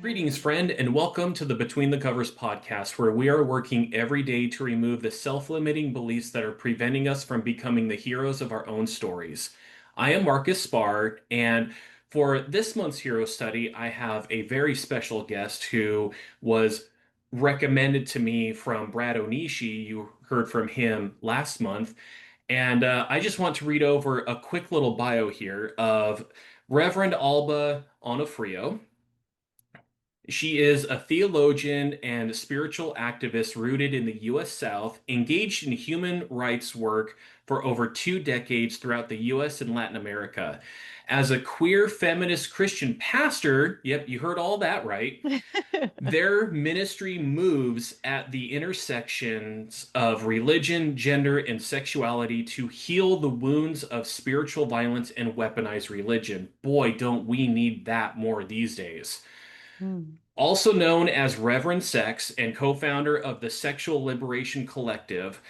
Greetings, friend, and welcome to the Between the Covers podcast, where we are working every day to remove the self-limiting beliefs that are preventing us from becoming the heroes of our own stories. I am Marcus Spar, and for this month's hero study, I have a very special guest who was recommended to me from Brad Onishi. You heard from him last month, and I just want to read over a quick little bio here of Reverend Alba Onofrio. She is a theologian and spiritual activist rooted in the U.S. South, engaged in human rights work for over 2 decades throughout the U.S. and Latin America. As a queer feminist Christian pastor, yep, you heard all that right, their ministry moves at the intersections of religion, gender, and sexuality to heal the wounds of spiritual violence and weaponized religion. Boy, don't we need that more these days. Mm. Also known as Reverend Sex and co-founder of the Sexual Liberation Collective,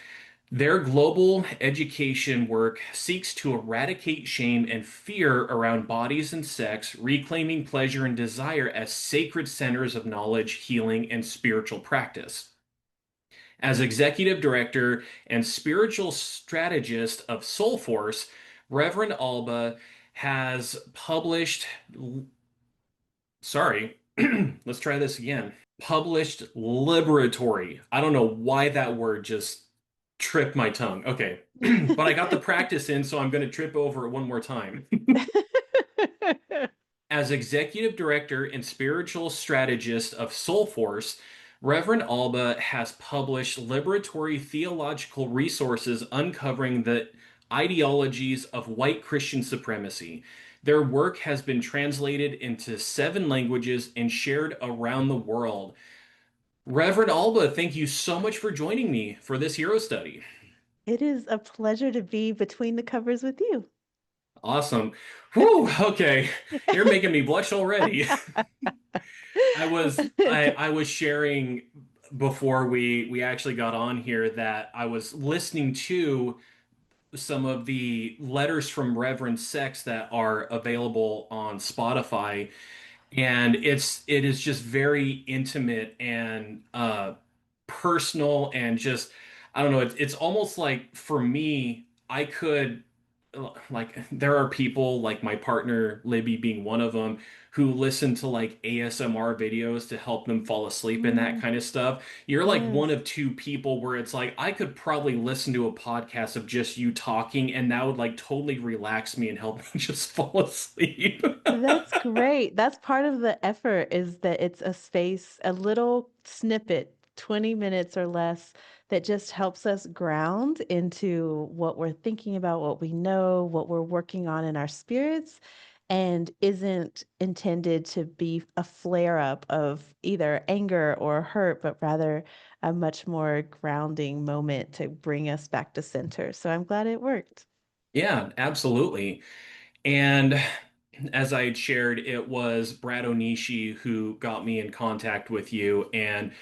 their global education work seeks to eradicate shame and fear around bodies and sex, reclaiming pleasure and desire as sacred centers of knowledge, healing, and spiritual practice. As executive director and spiritual strategist of Soulforce, Reverend Alba has published sorry, let's try this again. Published liberatory. I don't know why that word just tripped my tongue. Okay. But I got the practice in, so I'm going to trip over it one more time. As executive director and spiritual strategist of Soulforce, Reverend Alba has published liberatory theological resources uncovering the ideologies of white Christian supremacy. Their work has been translated into 7 languages and shared around the world. Reverend Alba, thank you so much for joining me for this hero study. It is a pleasure to be between the covers with you. Awesome. Whew, okay. You're making me blush already. I was sharing before we actually got on here that I was listening to some of the letters from Reverend Sex that are available on Spotify, and it is just very intimate and personal and just I don't know, it's almost like for me I could like there are people like my partner Libby being one of them who listen to like ASMR videos to help them fall asleep and that Mm, kind of stuff. You're like one yes, of 2 people where it's like I could probably listen to a podcast of just you talking and that would like totally relax me and help me just fall asleep. that's great. That's part of the effort is that it's a space, a little snippet, 20 minutes or less, that just helps us ground into what we're thinking about, what we know, what we're working on in our spirits, and isn't intended to be a flare up of either anger or hurt, but rather a much more grounding moment to bring us back to center. So I'm glad it worked. Yeah, absolutely. And as I had shared, it was Brad Onishi who got me in contact with you, and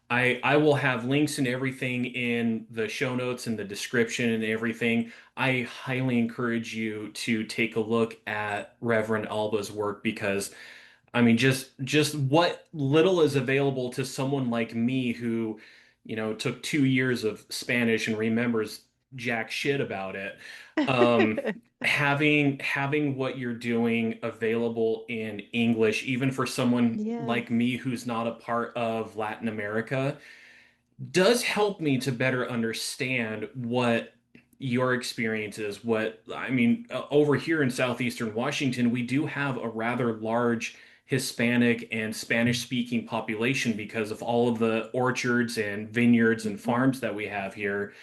I will have links and everything in the show notes and the description and everything. I highly encourage you to take a look at Reverend Alba's work because I mean just what little is available to someone like me who, took 2 years of Spanish and remembers jack shit about it. Um, having what you're doing available in English, even for someone like Yes. me who's not a part of Latin America, does help me to better understand what your experience is. What I mean, over here in southeastern Washington, we do have a rather large Hispanic and Spanish speaking population because of all of the orchards and vineyards and Mhm. farms that we have here.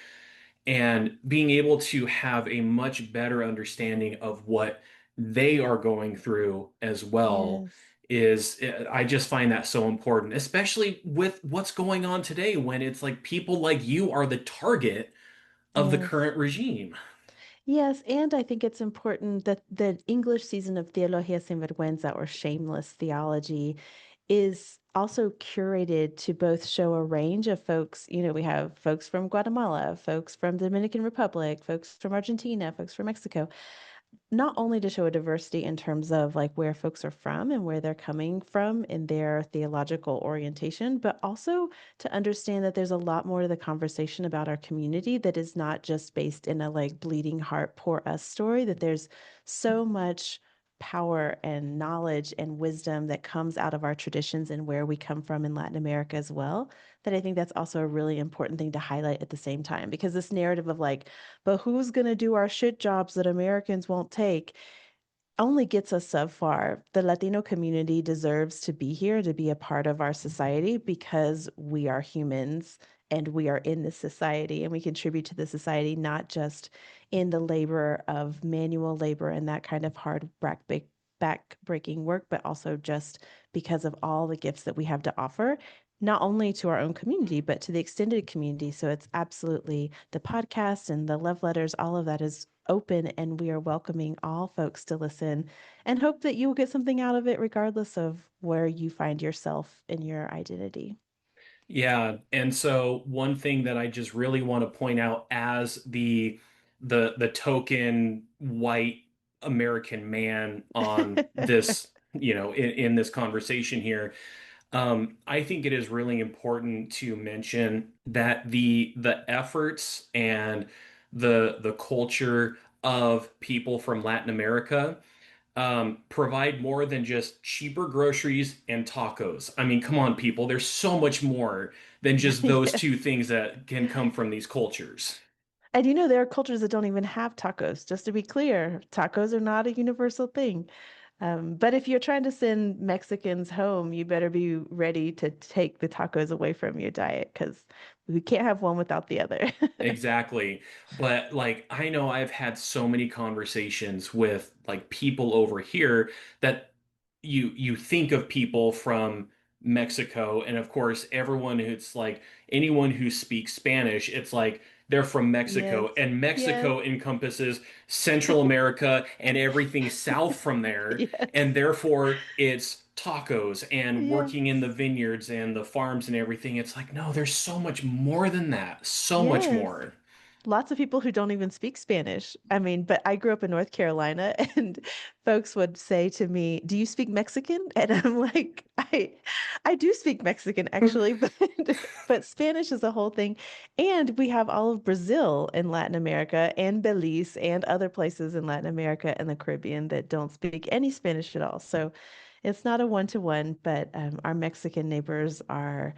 And being able to have a much better understanding of what they are going through as well Yes. is I just find that so important, especially with what's going on today when it's like people like you are the target of the Yes. current regime. Yes, and I think it's important that the English season of Teología Sin Vergüenza or Shameless Theology is also curated to both show a range of folks. We have folks from Guatemala, folks from the Dominican Republic, folks from Argentina, folks from Mexico, not only to show a diversity in terms of like where folks are from and where they're coming from in their theological orientation, but also to understand that there's a lot more to the conversation about our community that is not just based in a like bleeding heart, poor us story, that there's so much power and knowledge and wisdom that comes out of our traditions and where we come from in Latin America as well. That I think that's also a really important thing to highlight at the same time, because this narrative of like, but who's going to do our shit jobs that Americans won't take only gets us so far. The Latino community deserves to be here, to be a part of our society because we are humans and we are in this society and we contribute to the society, not just in the labor of manual labor and that kind of hard back breaking work, but also just because of all the gifts that we have to offer, not only to our own community, but to the extended community. So it's absolutely the podcast and the love letters, all of that is open, and we are welcoming all folks to listen and hope that you will get something out of it, regardless of where you find yourself in your identity. Yeah, and so one thing that I just really want to point out as the token white American man on this, in this conversation here, I think it is really important to mention that the efforts and the culture of people from Latin America provide more than just cheaper groceries and tacos. I mean, come on, people. There's so much more than just those two Yes. things that can come from these cultures. And you know, there are cultures that don't even have tacos. Just to be clear, tacos are not a universal thing. But if you're trying to send Mexicans home, you better be ready to take the tacos away from your diet because we can't have one without the other. Exactly. But like I know I've had so many conversations with like people over here that you think of people from Mexico, and of course everyone who's like anyone who speaks Spanish, it's like they're from Yes. Mexico, and Yes. Mexico encompasses Central America and everything south from there, and Yes. therefore it's tacos and Yes. working in the vineyards and the farms and everything. It's like, no, there's so much more than that. So much Yes. more. Lots of people who don't even speak Spanish. I mean, but I grew up in North Carolina and folks would say to me, "Do you speak Mexican?" And I'm like, I do speak Mexican actually, but Spanish is a whole thing. And we have all of Brazil in Latin America and Belize and other places in Latin America and the Caribbean that don't speak any Spanish at all. So it's not a one-to-one, but our Mexican neighbors are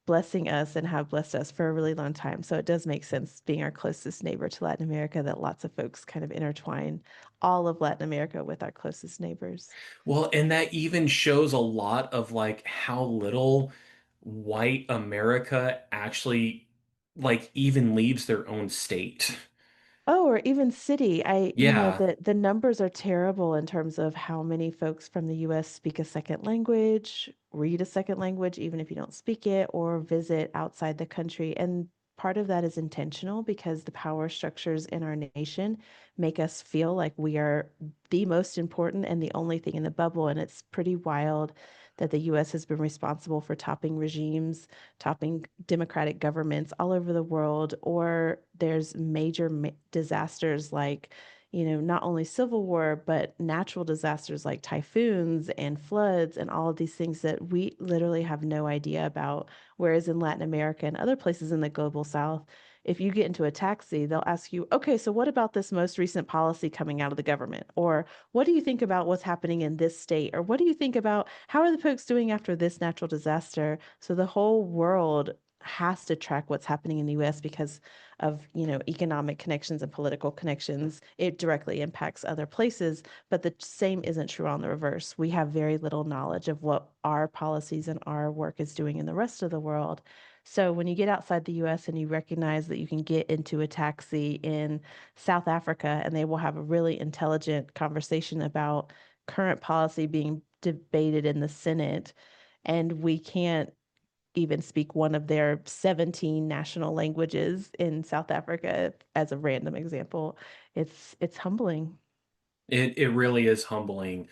blessing us and have blessed us for a really long time. So it does make sense, being our closest neighbor to Latin America, that lots of folks kind of intertwine all of Latin America with our closest neighbors. Well, and that even shows a lot of like how little white America actually like even leaves their own state. Oh, or even city. Yeah. The numbers are terrible in terms of how many folks from the US speak a second language, read a second language, even if you don't speak it, or visit outside the country. And part of that is intentional because the power structures in our nation make us feel like we are the most important and the only thing in the bubble. And it's pretty wild that the US has been responsible for topping regimes, topping democratic governments all over the world, or there's major disasters like, not only civil war, but natural disasters like typhoons and floods and all of these things that we literally have no idea about. Whereas in Latin America and other places in the global south, if you get into a taxi, they'll ask you, okay, so what about this most recent policy coming out of the government? Or what do you think about what's happening in this state? Or what do you think about how are the folks doing after this natural disaster? So the whole world has to track what's happening in the US because of, economic connections and political connections. It directly impacts other places, but the same isn't true on the reverse. We have very little knowledge of what our policies and our work is doing in the rest of the world. So when you get outside the US and you recognize that you can get into a taxi in South Africa and they will have a really intelligent conversation about current policy being debated in the Senate, and we can't even speak one of their 17 national languages in South Africa, as a random example. It's humbling. It really is humbling.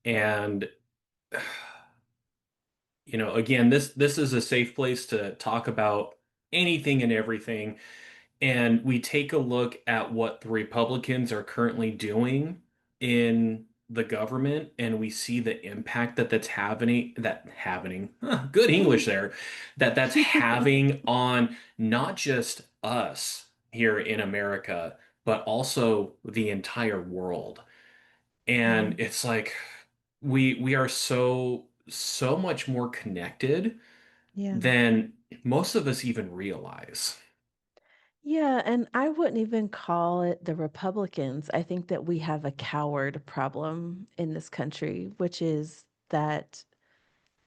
And again, this is a safe place to talk about anything and everything. And we take a look at what the Republicans are currently doing in the government and we see the impact good English there, that's having on not just us here in America, but also the entire world. Yeah. And it's like we are so much more connected Yeah. than most of us even realize. Yeah, and I wouldn't even call it the Republicans. I think that we have a coward problem in this country, which is that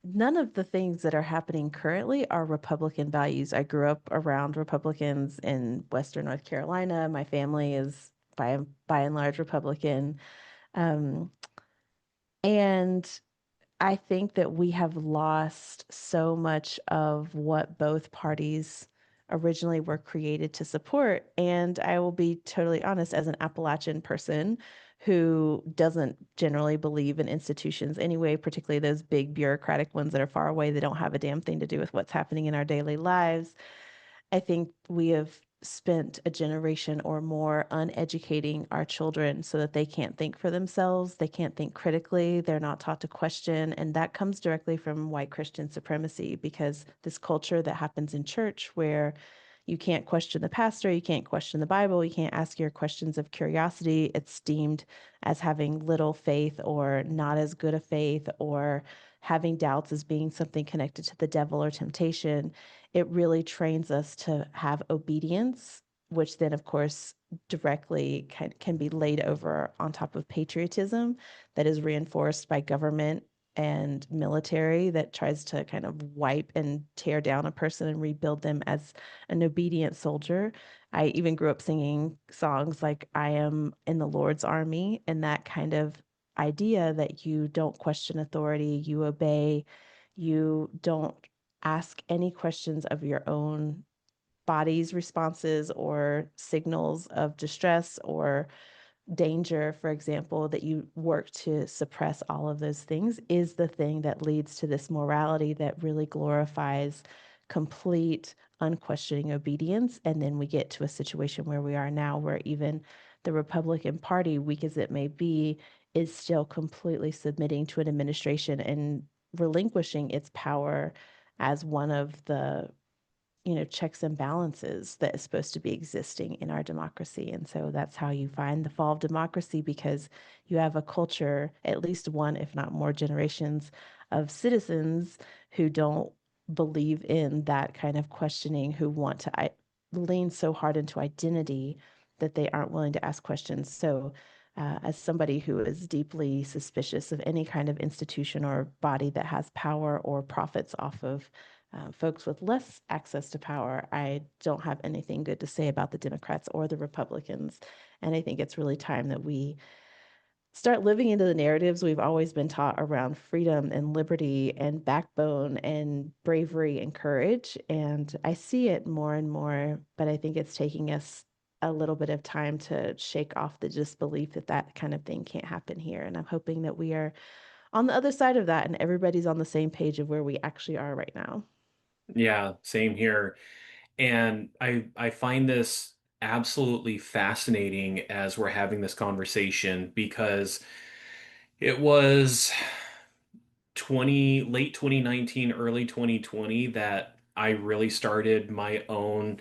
none of the things that are happening currently are Republican values. I grew up around Republicans in Western North Carolina. My family is by and large Republican. Um, and I think that we have lost so much of what both parties originally were created to support. And I will be totally honest, as an Appalachian person who doesn't generally believe in institutions anyway, particularly those big bureaucratic ones that are far away, that don't have a damn thing to do with what's happening in our daily lives. I think we have spent a generation or more uneducating our children so that they can't think for themselves. They can't think critically. They're not taught to question. And that comes directly from white Christian supremacy because this culture that happens in church where you can't question the pastor, you can't question the Bible, you can't ask your questions of curiosity. It's deemed as having little faith or not as good a faith or having doubts as being something connected to the devil or temptation. It really trains us to have obedience, which then, of course, directly can be laid over on top of patriotism that is reinforced by government and military that tries to kind of wipe and tear down a person and rebuild them as an obedient soldier. I even grew up singing songs like I am in the Lord's army, and that kind of idea that you don't question authority, you obey, you don't ask any questions of your own body's responses or signals of distress or danger, for example, that you work to suppress all of those things is the thing that leads to this morality that really glorifies complete, unquestioning obedience. And then we get to a situation where we are now, where even the Republican Party, weak as it may be, is still completely submitting to an administration and relinquishing its power as one of the checks and balances that is supposed to be existing in our democracy. And so that's how you find the fall of democracy because you have a culture, at least one, if not more generations of citizens who don't believe in that kind of questioning, who want to lean so hard into identity that they aren't willing to ask questions. So, as somebody who is deeply suspicious of any kind of institution or body that has power or profits off of folks with less access to power, I don't have anything good to say about the Democrats or the Republicans. And I think it's really time that we start living into the narratives we've always been taught around freedom and liberty and backbone and bravery and courage. And I see it more and more, but I think it's taking us a little bit of time to shake off the disbelief that that kind of thing can't happen here. And I'm hoping that we are on the other side of that and everybody's on the same page of where we actually are right now. Yeah, same here. And I find this absolutely fascinating as we're having this conversation because it was late 2019, early 2020 that I really started my own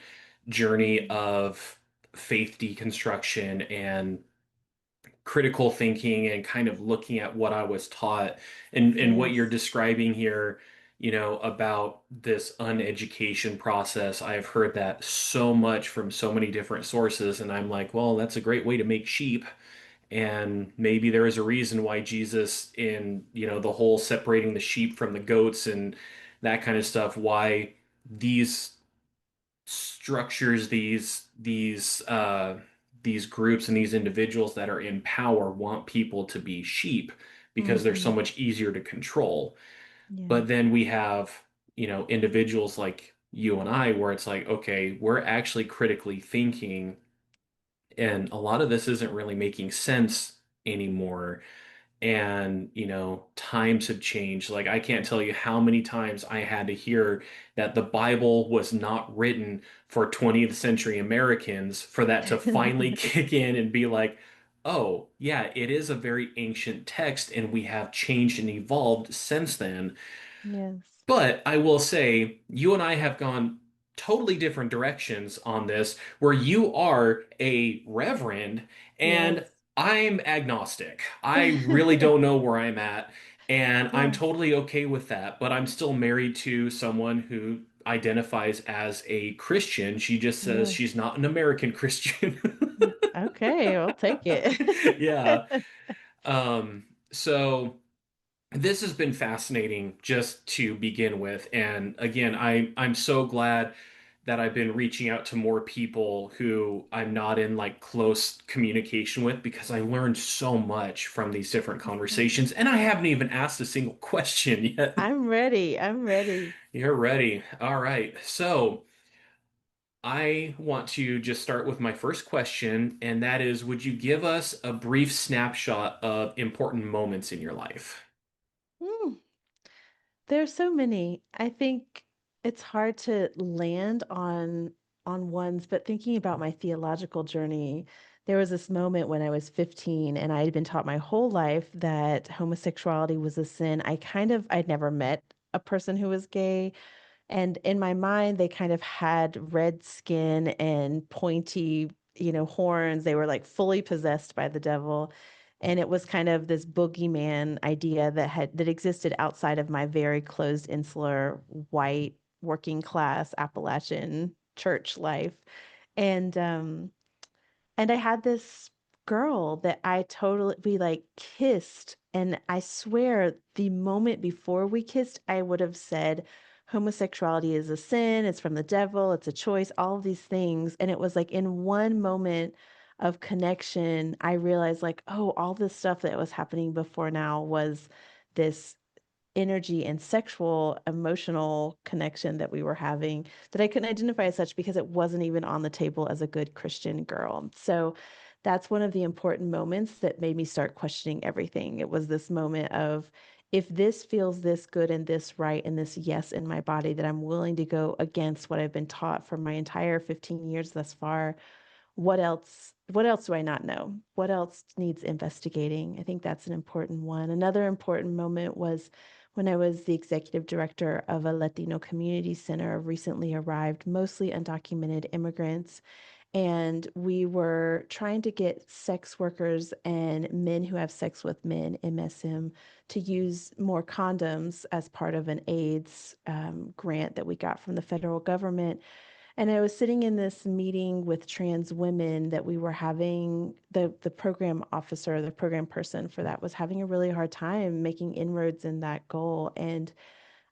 journey of faith deconstruction and critical thinking and kind of looking at what I was taught and what you're Yes. describing here, about this uneducation process. I've heard that so much from so many different sources, and I'm like, well, that's a great way to make sheep. And maybe there is a reason why Jesus, in, the whole separating the sheep from the goats and that kind of stuff, why these structures, these groups and these individuals that are in power want people to be sheep because they're so Hmm. much easier to control. Yeah. But then we have, individuals like you and I where it's like, okay, we're actually critically thinking, and a lot of this isn't really making sense anymore. And times have changed. Like, I can't tell you how many times I had to hear that the Bible was not written for 20th century Americans, for that to finally kick in and be like, oh, yeah, it is a very ancient text, and we have changed and evolved since then. Yes. But I will say, you and I have gone totally different directions on this, where you are a reverend and Yes. I'm agnostic. I really don't know where I'm at, and I'm Yes. totally okay with that. But I'm still married to someone who identifies as a Christian. She just says Yes. she's not an American Christian. Okay, I'll take it. Yeah. So this has been fascinating just to begin with. And again, I'm so glad that I've been reaching out to more people who I'm not in like close communication with because I learned so much from these different Mhm. conversations. And I haven't even asked a single question yet. I'm ready. I'm ready. You're ready. All right. So I want to just start with my first question, and that is, would you give us a brief snapshot of important moments in your life? Mm. There's so many. I think it's hard to land on ones, but thinking about my theological journey, there was this moment when I was 15 and I had been taught my whole life that homosexuality was a sin. I'd never met a person who was gay. And in my mind, they kind of had red skin and pointy, horns. They were like fully possessed by the devil. And it was kind of this boogeyman idea that existed outside of my very closed, insular, white, working class Appalachian church life. And I had this girl that we like kissed. And I swear the moment before we kissed, I would have said, homosexuality is a sin, it's from the devil, it's a choice, all of these things. And it was like in one moment of connection, I realized, like, oh, all this stuff that was happening before now was this energy and sexual emotional connection that we were having that I couldn't identify as such because it wasn't even on the table as a good Christian girl. So that's one of the important moments that made me start questioning everything. It was this moment of, if this feels this good and this right and this yes in my body, that I'm willing to go against what I've been taught for my entire 15 years thus far, what else do I not know? What else needs investigating? I think that's an important one. Another important moment was when I was the executive director of a Latino community center of recently arrived, mostly undocumented immigrants. And we were trying to get sex workers and men who have sex with men, MSM, to use more condoms as part of an AIDS grant that we got from the federal government. And I was sitting in this meeting with trans women that we were having, the program officer, the program person for that was having a really hard time making inroads in that goal. And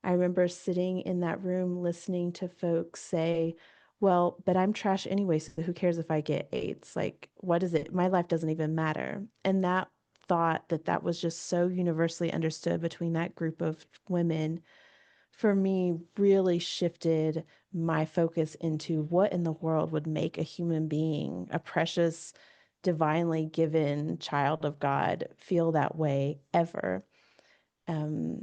I remember sitting in that room listening to folks say, well, but I'm trash anyway, so who cares if I get AIDS? Like, what is it? My life doesn't even matter. And that thought that was just so universally understood between that group of women, for me, really shifted my focus into what in the world would make a human being, a precious, divinely given child of God, feel that way ever. Um,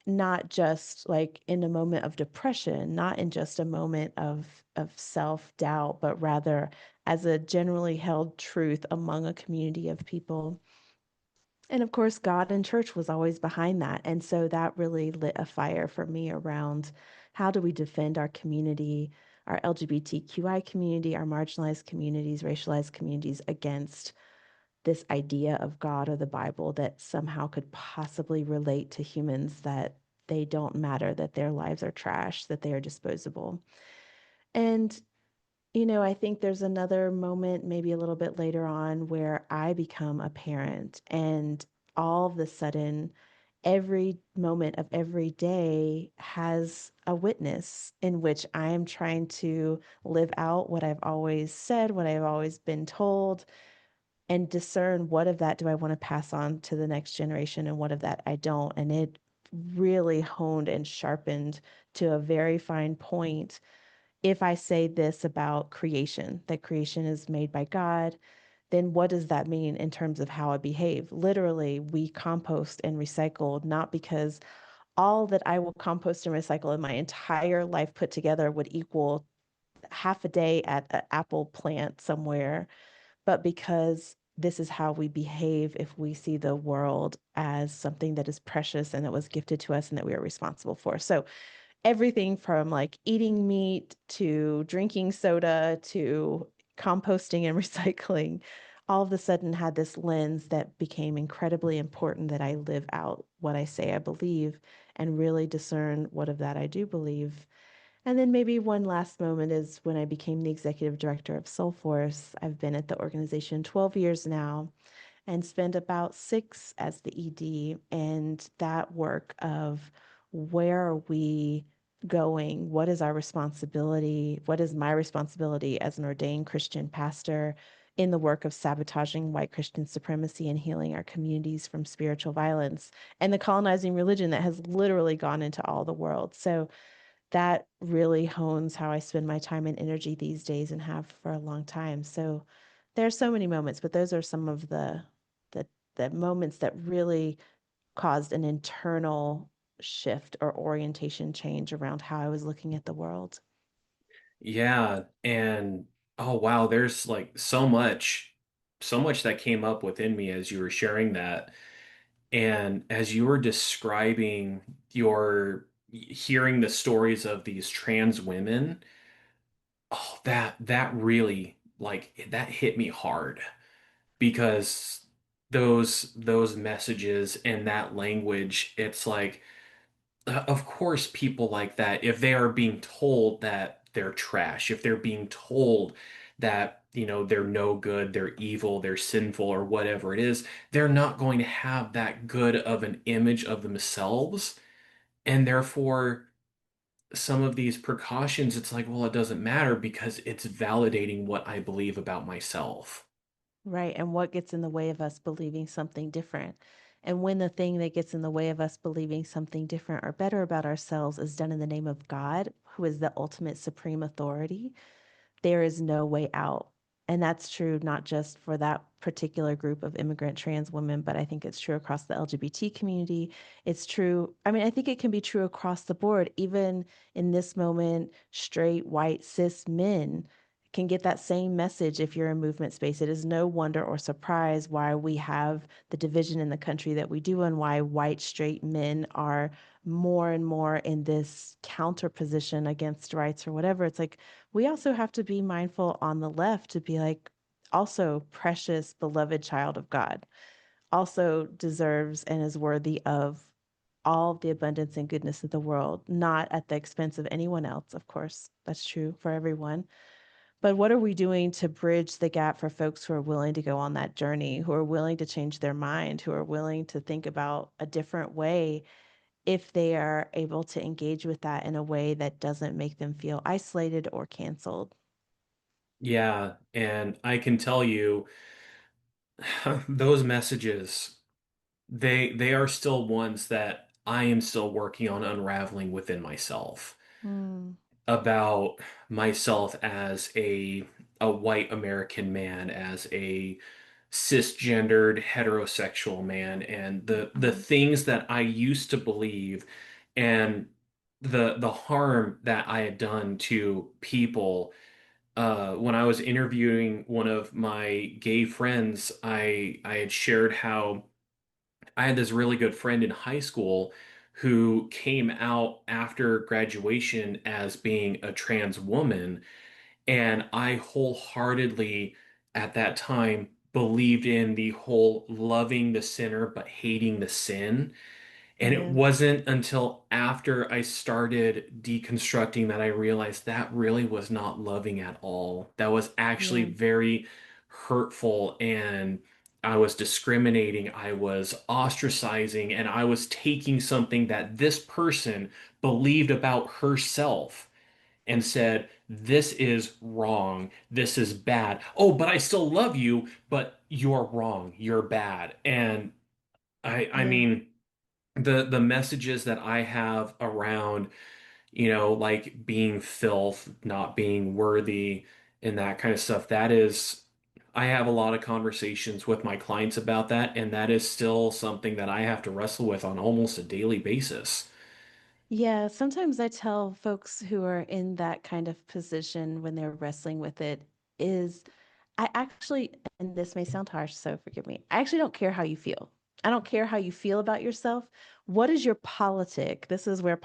Not just like in a moment of depression, not in just a moment of self-doubt, but rather as a generally held truth among a community of people. And of course, God and church was always behind that. And so that really lit a fire for me around, how do we defend our community, our LGBTQI community, our marginalized communities, racialized communities against this idea of God or the Bible that somehow could possibly relate to humans, that they don't matter, that their lives are trash, that they are disposable. And I think there's another moment, maybe a little bit later on, where I become a parent, and all of a sudden, every moment of every day has a witness in which I am trying to live out what I've always said, what I've always been told, and discern what of that do I want to pass on to the next generation and what of that I don't. And it really honed and sharpened to a very fine point. If I say this about creation, that creation is made by God, then what does that mean in terms of how I behave? Literally, we compost and recycle, not because all that I will compost and recycle in my entire life put together would equal half a day at an apple plant somewhere, but because this is how we behave if we see the world as something that is precious and that was gifted to us and that we are responsible for. So everything from like eating meat to drinking soda to composting and recycling all of a sudden had this lens that became incredibly important, that I live out what I say I believe and really discern what of that I do believe. And then maybe one last moment is when I became the executive director of Soulforce. I've been at the organization 12 years now and spend about 6 as the ED. And that work of where are we going? What is our responsibility? What is my responsibility as an ordained Christian pastor in the work of sabotaging white Christian supremacy and healing our communities from spiritual violence and the colonizing religion that has literally gone into all the world? So that really hones how I spend my time and energy these days and have for a long time. So there's so many moments, but those are some of the the moments that really caused an internal shift or orientation change around how I was looking at the world. Yeah, and oh wow, there's like so much that came up within me as you were sharing that. And as you were describing your hearing the stories of these trans women, oh, that really like that hit me hard because those messages and that language, it's like of course, people like that, if they are being told that they're trash, if they're being told that, they're no good, they're evil, they're sinful, or whatever it is, they're not going to have that good of an image of themselves. And therefore, some of these precautions, it's like, well, it doesn't matter because it's validating what I believe about myself. Right. And what gets in the way of us believing something different? And when the thing that gets in the way of us believing something different or better about ourselves is done in the name of God, who is the ultimate supreme authority, there is no way out. And that's true not just for that particular group of immigrant trans women, but I think it's true across the LGBT community. It's true. I mean, I think it can be true across the board. Even in this moment, straight, white, cis men can get that same message if you're in movement space. It is no wonder or surprise why we have the division in the country that we do and why white, straight men are more and more in this counter position against rights or whatever. It's like, we also have to be mindful on the left to be like, also precious, beloved child of God, also deserves and is worthy of all of the abundance and goodness of the world, not at the expense of anyone else, of course. That's true for everyone. But what are we doing to bridge the gap for folks who are willing to go on that journey, who are willing to change their mind, who are willing to think about a different way if they are able to engage with that in a way that doesn't make them feel isolated or canceled? Yeah, and I can tell you those messages, they are still ones that I am still working on unraveling within myself Mm, about myself as a white American man, as a cisgendered heterosexual man, and the mhm, things that I used to believe and the harm that I had done to people. When I was interviewing one of my gay friends, I had shared how I had this really good friend in high school who came out after graduation as being a trans woman. And I wholeheartedly, at that time, believed in the whole loving the sinner but hating the sin. And it yes. wasn't until after I started deconstructing that I realized that really was not loving at all. That was actually Yeah. very hurtful, and I was discriminating, I was ostracizing, and I was taking something that this person believed about herself and said, "This is wrong. This is bad. Oh, but I still love you, but you're wrong. You're bad." And I Yeah. mean, the messages that I have around, like being filth, not being worthy, and that kind of stuff, that is, I have a lot of conversations with my clients about that, and that is still something that I have to wrestle with on almost a daily basis. Yeah, sometimes I tell folks who are in that kind of position when they're wrestling with it is I actually, and this may sound harsh, so forgive me. I actually don't care how you feel. I don't care how you feel about yourself. What is your politic? This is where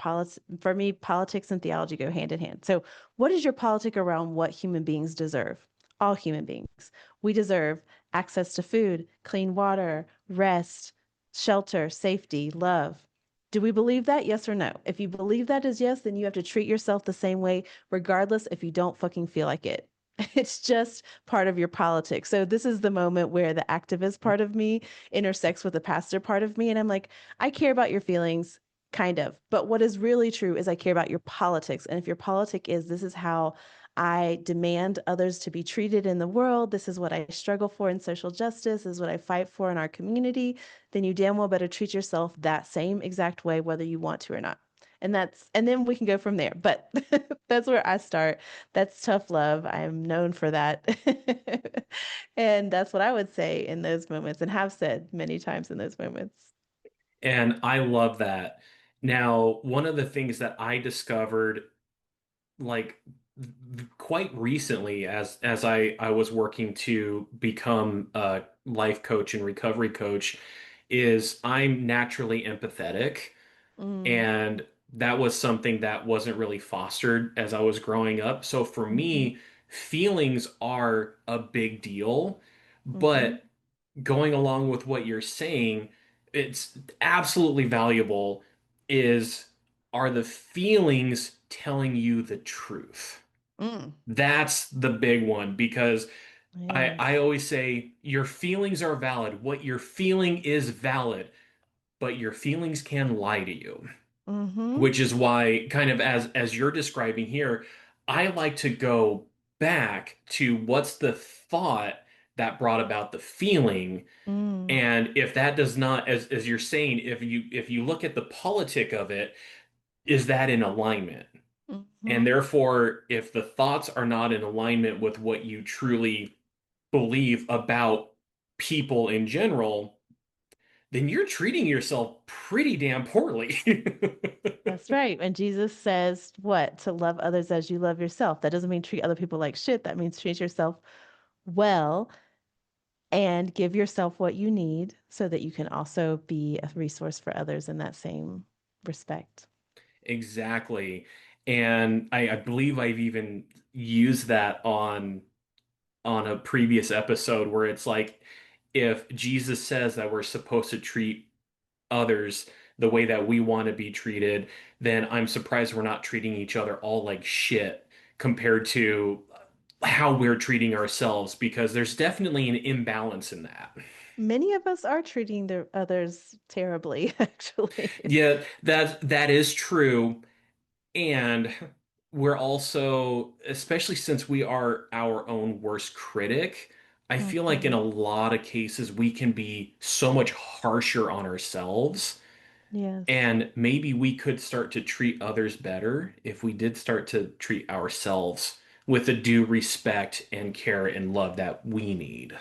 for me, politics and theology go hand in hand. So, what is your politic around what human beings deserve? All human beings. We deserve access to food, clean water, rest, shelter, safety, love. Do we believe that? Yes or no? If you believe that is yes, then you have to treat yourself the same way, regardless if you don't fucking feel like it. It's just part of your politics. So this is the moment where the activist part of me intersects with the pastor part of me. And I'm like, I care about your feelings, kind of. But what is really true is I care about your politics. And if your politic is this is how I demand others to be treated in the world, this is what I struggle for in social justice, this is what I fight for in our community, then you damn well better treat yourself that same exact way, whether you want to or not. And then we can go from there. But that's where I start. That's tough love. I am known for that. And that's what I would say in those moments and have said many times in those moments. And I love that. Now, one of the things that I discovered like quite recently as I was working to become a life coach and recovery coach is I'm naturally empathetic. Mm, And that was something that wasn't really fostered as I was growing up. So for mm-hmm, me, feelings are a big deal. mm-hmm, But going along with what you're saying, it's absolutely valuable is are the feelings telling you the truth? mm. That's the big one because I Yes. always say your feelings are valid. What you're feeling is valid, but your feelings can lie to you, Mm-hmm. which is why kind of as you're describing here, I like to go back to what's the thought that brought about the feeling. Mm, And if that does not, as you're saying, if you look at the politic of it, is that in alignment? And mm-hmm. therefore, if the thoughts are not in alignment with what you truly believe about people in general, then you're treating yourself pretty damn poorly. That's right. And Jesus says what? To love others as you love yourself. That doesn't mean treat other people like shit. That means treat yourself well and give yourself what you need so that you can also be a resource for others in that same respect. Exactly. And I believe I've even used that on a previous episode where it's like if Jesus says that we're supposed to treat others the way that we want to be treated, then I'm surprised we're not treating each other all like shit compared to how we're treating ourselves because there's definitely an imbalance in that. Many of us are treating the others terribly, actually. Yeah, that is true. And we're also, especially since we are our own worst critic, I feel like in Hmm. a lot of cases we can be so much harsher on ourselves. Yes. And maybe we could start to treat others better if we did start to treat ourselves with the due respect and care and love that we need.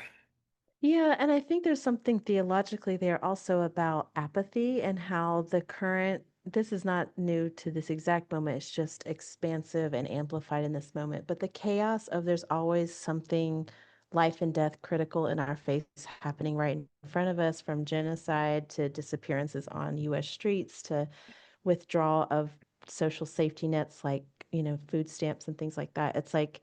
Yeah, and I think there's something theologically there also about apathy and how the current, this is not new to this exact moment, it's just expansive and amplified in this moment. But the chaos of there's always something life and death critical in our face happening right in front of us, from genocide to disappearances on US streets to withdrawal of social safety nets like, food stamps and things like that. It's like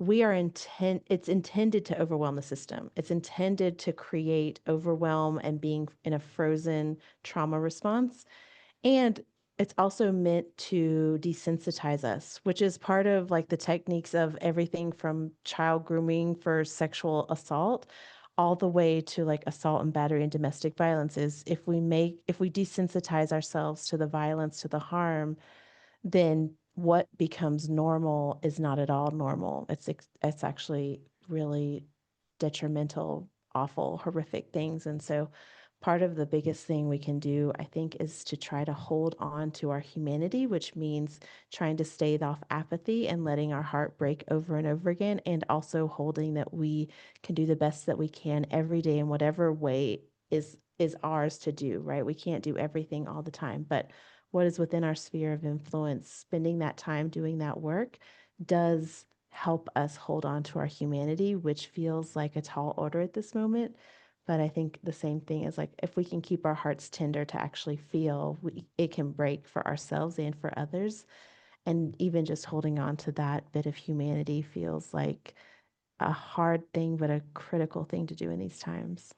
it's intended to overwhelm the system. It's intended to create overwhelm and being in a frozen trauma response. And it's also meant to desensitize us, which is part of like the techniques of everything from child grooming for sexual assault all the way to like assault and battery and domestic violence. Is if we desensitize ourselves to the violence, to the harm, then what becomes normal is not at all normal. It's actually really detrimental, awful, horrific things. And so part of the biggest thing we can do, I think, is to try to hold on to our humanity, which means trying to stave off apathy and letting our heart break over and over again, and also holding that we can do the best that we can every day in whatever way is ours to do, right? We can't do everything all the time, but what is within our sphere of influence, spending that time doing that work does help us hold on to our humanity, which feels like a tall order at this moment. But I think the same thing is like if we can keep our hearts tender to actually feel, it can break for ourselves and for others. And even just holding on to that bit of humanity feels like a hard thing, but a critical thing to do in these times.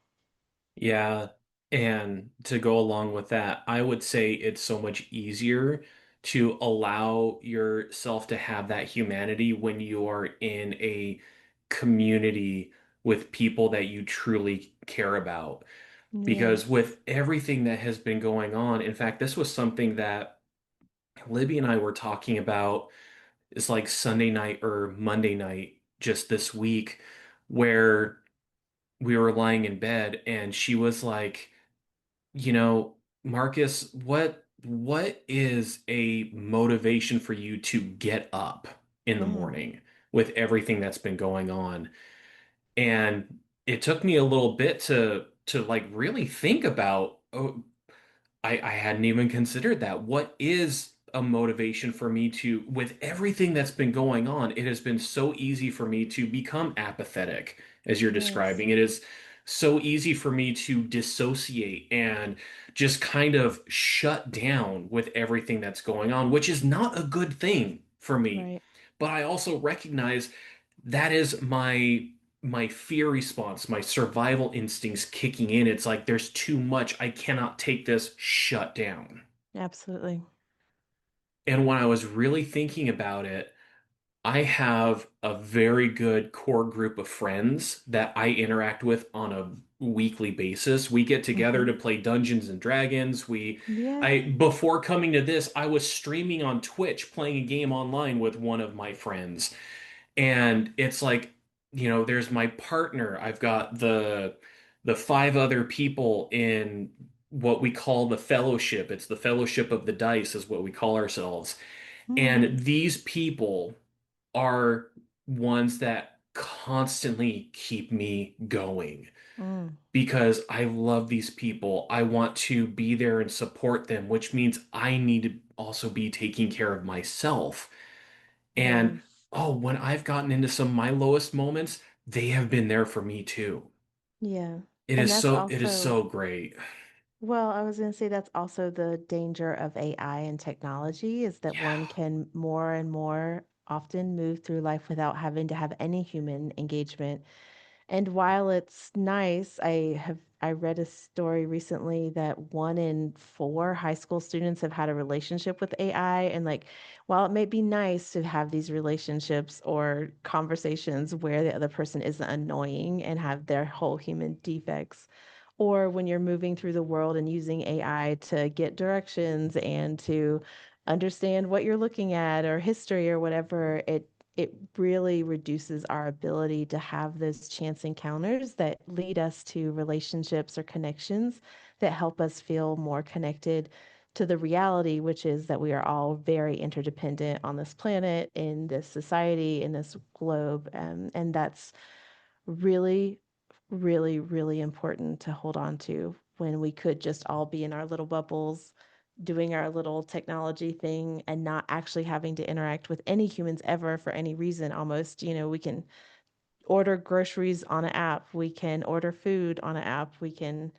Yeah, and to go along with that, I would say it's so much easier to allow yourself to have that humanity when you are in a community with people that you truly care about. Because Yes. with everything that has been going on, in fact, this was something that Libby and I were talking about. It's like Sunday night or Monday night just this week, where we were lying in bed and she was like, Marcus, what is a motivation for you to get up in the Mm, morning with everything that's been going on? And it took me a little bit to like really think about, oh, I hadn't even considered that. What is a motivation for me to, with everything that's been going on, it has been so easy for me to become apathetic, as you're yes. describing. It is so easy for me to dissociate and just kind of shut down with everything that's going on, which is not a good thing for me. Right. But I also recognize that is my fear response, my survival instincts kicking in. It's like there's too much. I cannot take this. Shut down. Absolutely. And when I was really thinking about it, I have a very good core group of friends that I interact with on a weekly basis. We get together Hmm. to play Dungeons and Dragons. I Yay. before coming to this, I was streaming on Twitch playing a game online with one of my friends. And it's like, there's my partner. I've got the five other people in what we call the fellowship. It's the fellowship of the dice is what we call ourselves. Mm, And these people are ones that constantly keep me going mm, because I love these people. I want to be there and support them, which means I need to also be taking care of myself. And yes. oh, when I've gotten into some of my lowest moments, they have been there for me too. Yeah. It And is that's so it is also, so great. well, I was going to say that's also the danger of AI and technology is that one Yeah. can more and more often move through life without having to have any human engagement. And while it's nice, I read a story recently that 1 in 4 high school students have had a relationship with AI. And like, while it may be nice to have these relationships or conversations where the other person isn't annoying and have their whole human defects, or when you're moving through the world and using AI to get directions and to understand what you're looking at or history or whatever, it really reduces our ability to have those chance encounters that lead us to relationships or connections that help us feel more connected to the reality, which is that we are all very interdependent on this planet, in this society, in this globe. And that's really, really, really important to hold on to when we could just all be in our little bubbles doing our little technology thing and not actually having to interact with any humans ever for any reason almost. We can order groceries on an app, we can order food on an app, we can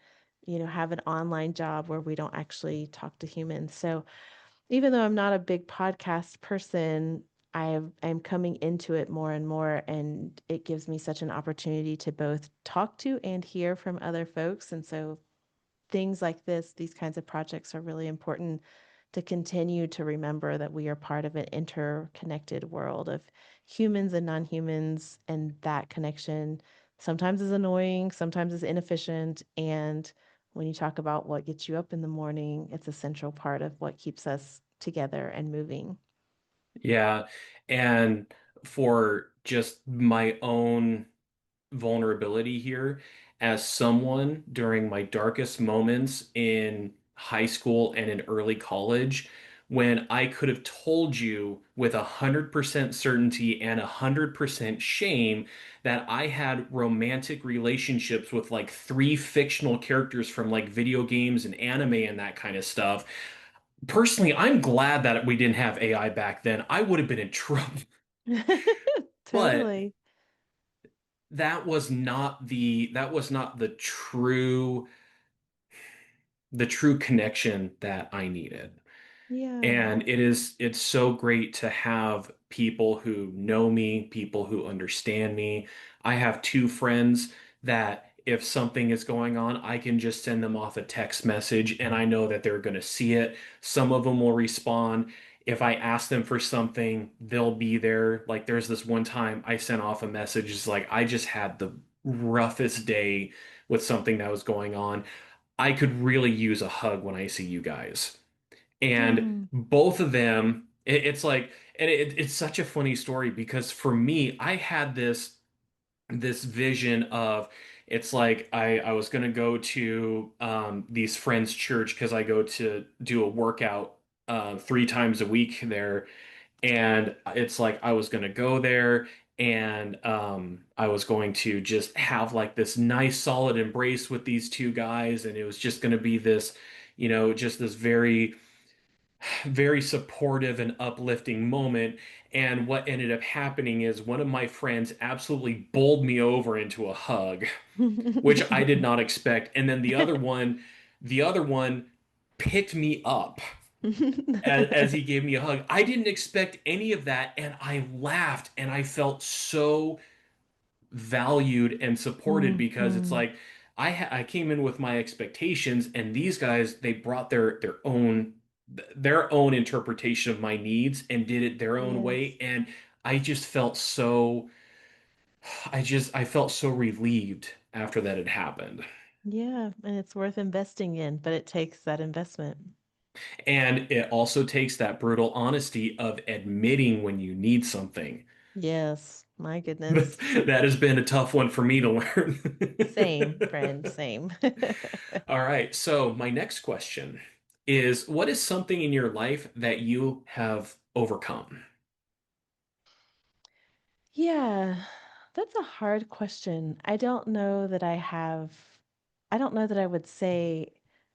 have an online job where we don't actually talk to humans. So even though I'm not a big podcast person, I'm coming into it more and more, and it gives me such an opportunity to both talk to and hear from other folks. And so things like this, these kinds of projects are really important to continue to remember that we are part of an interconnected world of humans and non-humans, and that connection sometimes is annoying, sometimes is inefficient, and when you talk about what gets you up in the morning, it's a central part of what keeps us together and moving. Yeah. And for just my own vulnerability here, as someone during my darkest moments in high school and in early college, when I could have told you with 100% certainty and 100% shame that I had romantic relationships with like three fictional characters from like video games and anime and that kind of stuff. Personally, I'm glad that we didn't have AI back then. I would have been in trouble. But Totally. that was not the true connection that I needed. Yeah. And it's so great to have people who know me, people who understand me. I have two friends that if something is going on, I can just send them off a text message and I know that they're going to see it. Some of them will respond. If I ask them for something, they'll be there. Like there's this one time I sent off a message, it's like I just had the roughest day with something that was going on. I could really use a hug when I see you guys. And Mm. both of them, it's like, and it's such a funny story because for me, I had this vision of it's like I was gonna go to these friends' church because I go to do a workout 3 times a week there, and it's like I was gonna go there and I was going to just have like this nice solid embrace with these two guys, and it was just gonna be this, just this very supportive and uplifting moment. And what ended up happening is one of my friends absolutely bowled me over into a hug, which I did not expect. And then the other one picked me up as he gave me a hug. I didn't expect any of that, and I laughed and I felt so valued and supported because it's Mhm. like I came in with my expectations and these guys they brought their own interpretation of my needs and did it their own way, Yes. and I just felt so I felt so relieved after that had happened. Yeah, and it's worth investing in, but it takes that investment. And it also takes that brutal honesty of admitting when you need something. Yes, my goodness. That has been a tough one for me to Same, learn. friend, same. All right, so my next question is what is something in your life that you have overcome? Yeah, that's a hard question. I don't know that I would say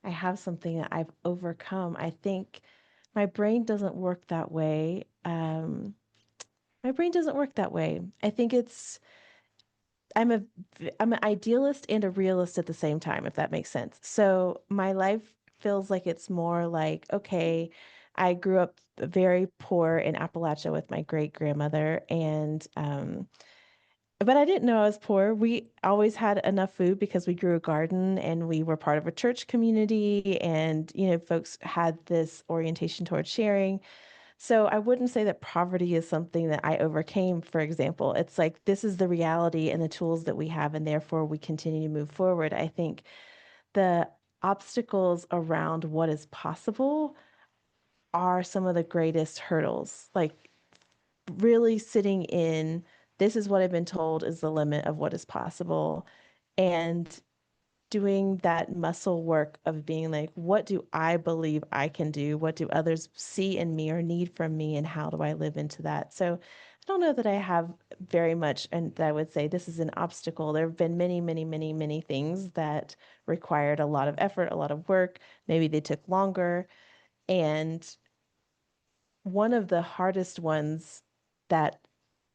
I have something that I've overcome. I think my brain doesn't work that way. My brain doesn't work that way. I think I'm a, I'm an idealist and a realist at the same time, if that makes sense. So my life feels like it's more like, okay, I grew up very poor in Appalachia with my great grandmother, and but I didn't know I was poor. We always had enough food because we grew a garden and we were part of a church community, and folks had this orientation towards sharing. So I wouldn't say that poverty is something that I overcame, for example. It's like this is the reality and the tools that we have, and therefore we continue to move forward. I think the obstacles around what is possible are some of the greatest hurdles. Like really sitting in, this is what I've been told is the limit of what is possible. And doing that muscle work of being like, what do I believe I can do? What do others see in me or need from me? And how do I live into that? So I don't know that I have very much, and that I would say this is an obstacle. There have been many, many, many, many things that required a lot of effort, a lot of work. Maybe they took longer. And one of the hardest ones that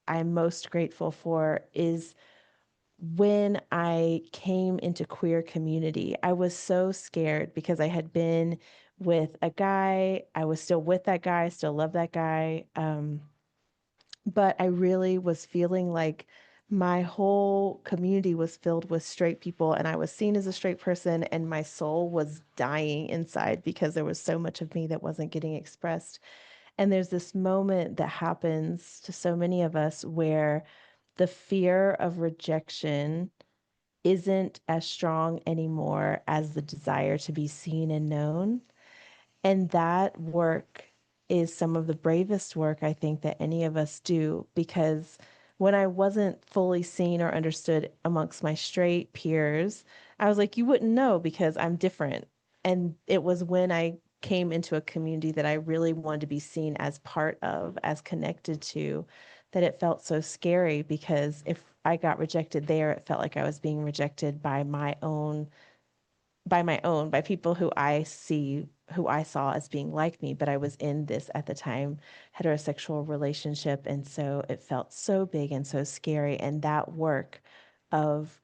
I'm most grateful for is when I came into queer community. I was so scared because I had been with a guy. I was still with that guy, still love that guy. But I really was feeling like my whole community was filled with straight people, and I was seen as a straight person, and my soul was dying inside because there was so much of me that wasn't getting expressed. And there's this moment that happens to so many of us where the fear of rejection isn't as strong anymore as the desire to be seen and known. And that work is some of the bravest work I think that any of us do, because when I wasn't fully seen or understood amongst my straight peers, I was like, you wouldn't know because I'm different. And it was when I came into a community that I really wanted to be seen as part of, as connected to, that it felt so scary because if I got rejected there, it felt like I was being rejected by my own, by people who I see who I saw as being like me, but I was in this at the time heterosexual relationship. And so it felt so big and so scary. And that work of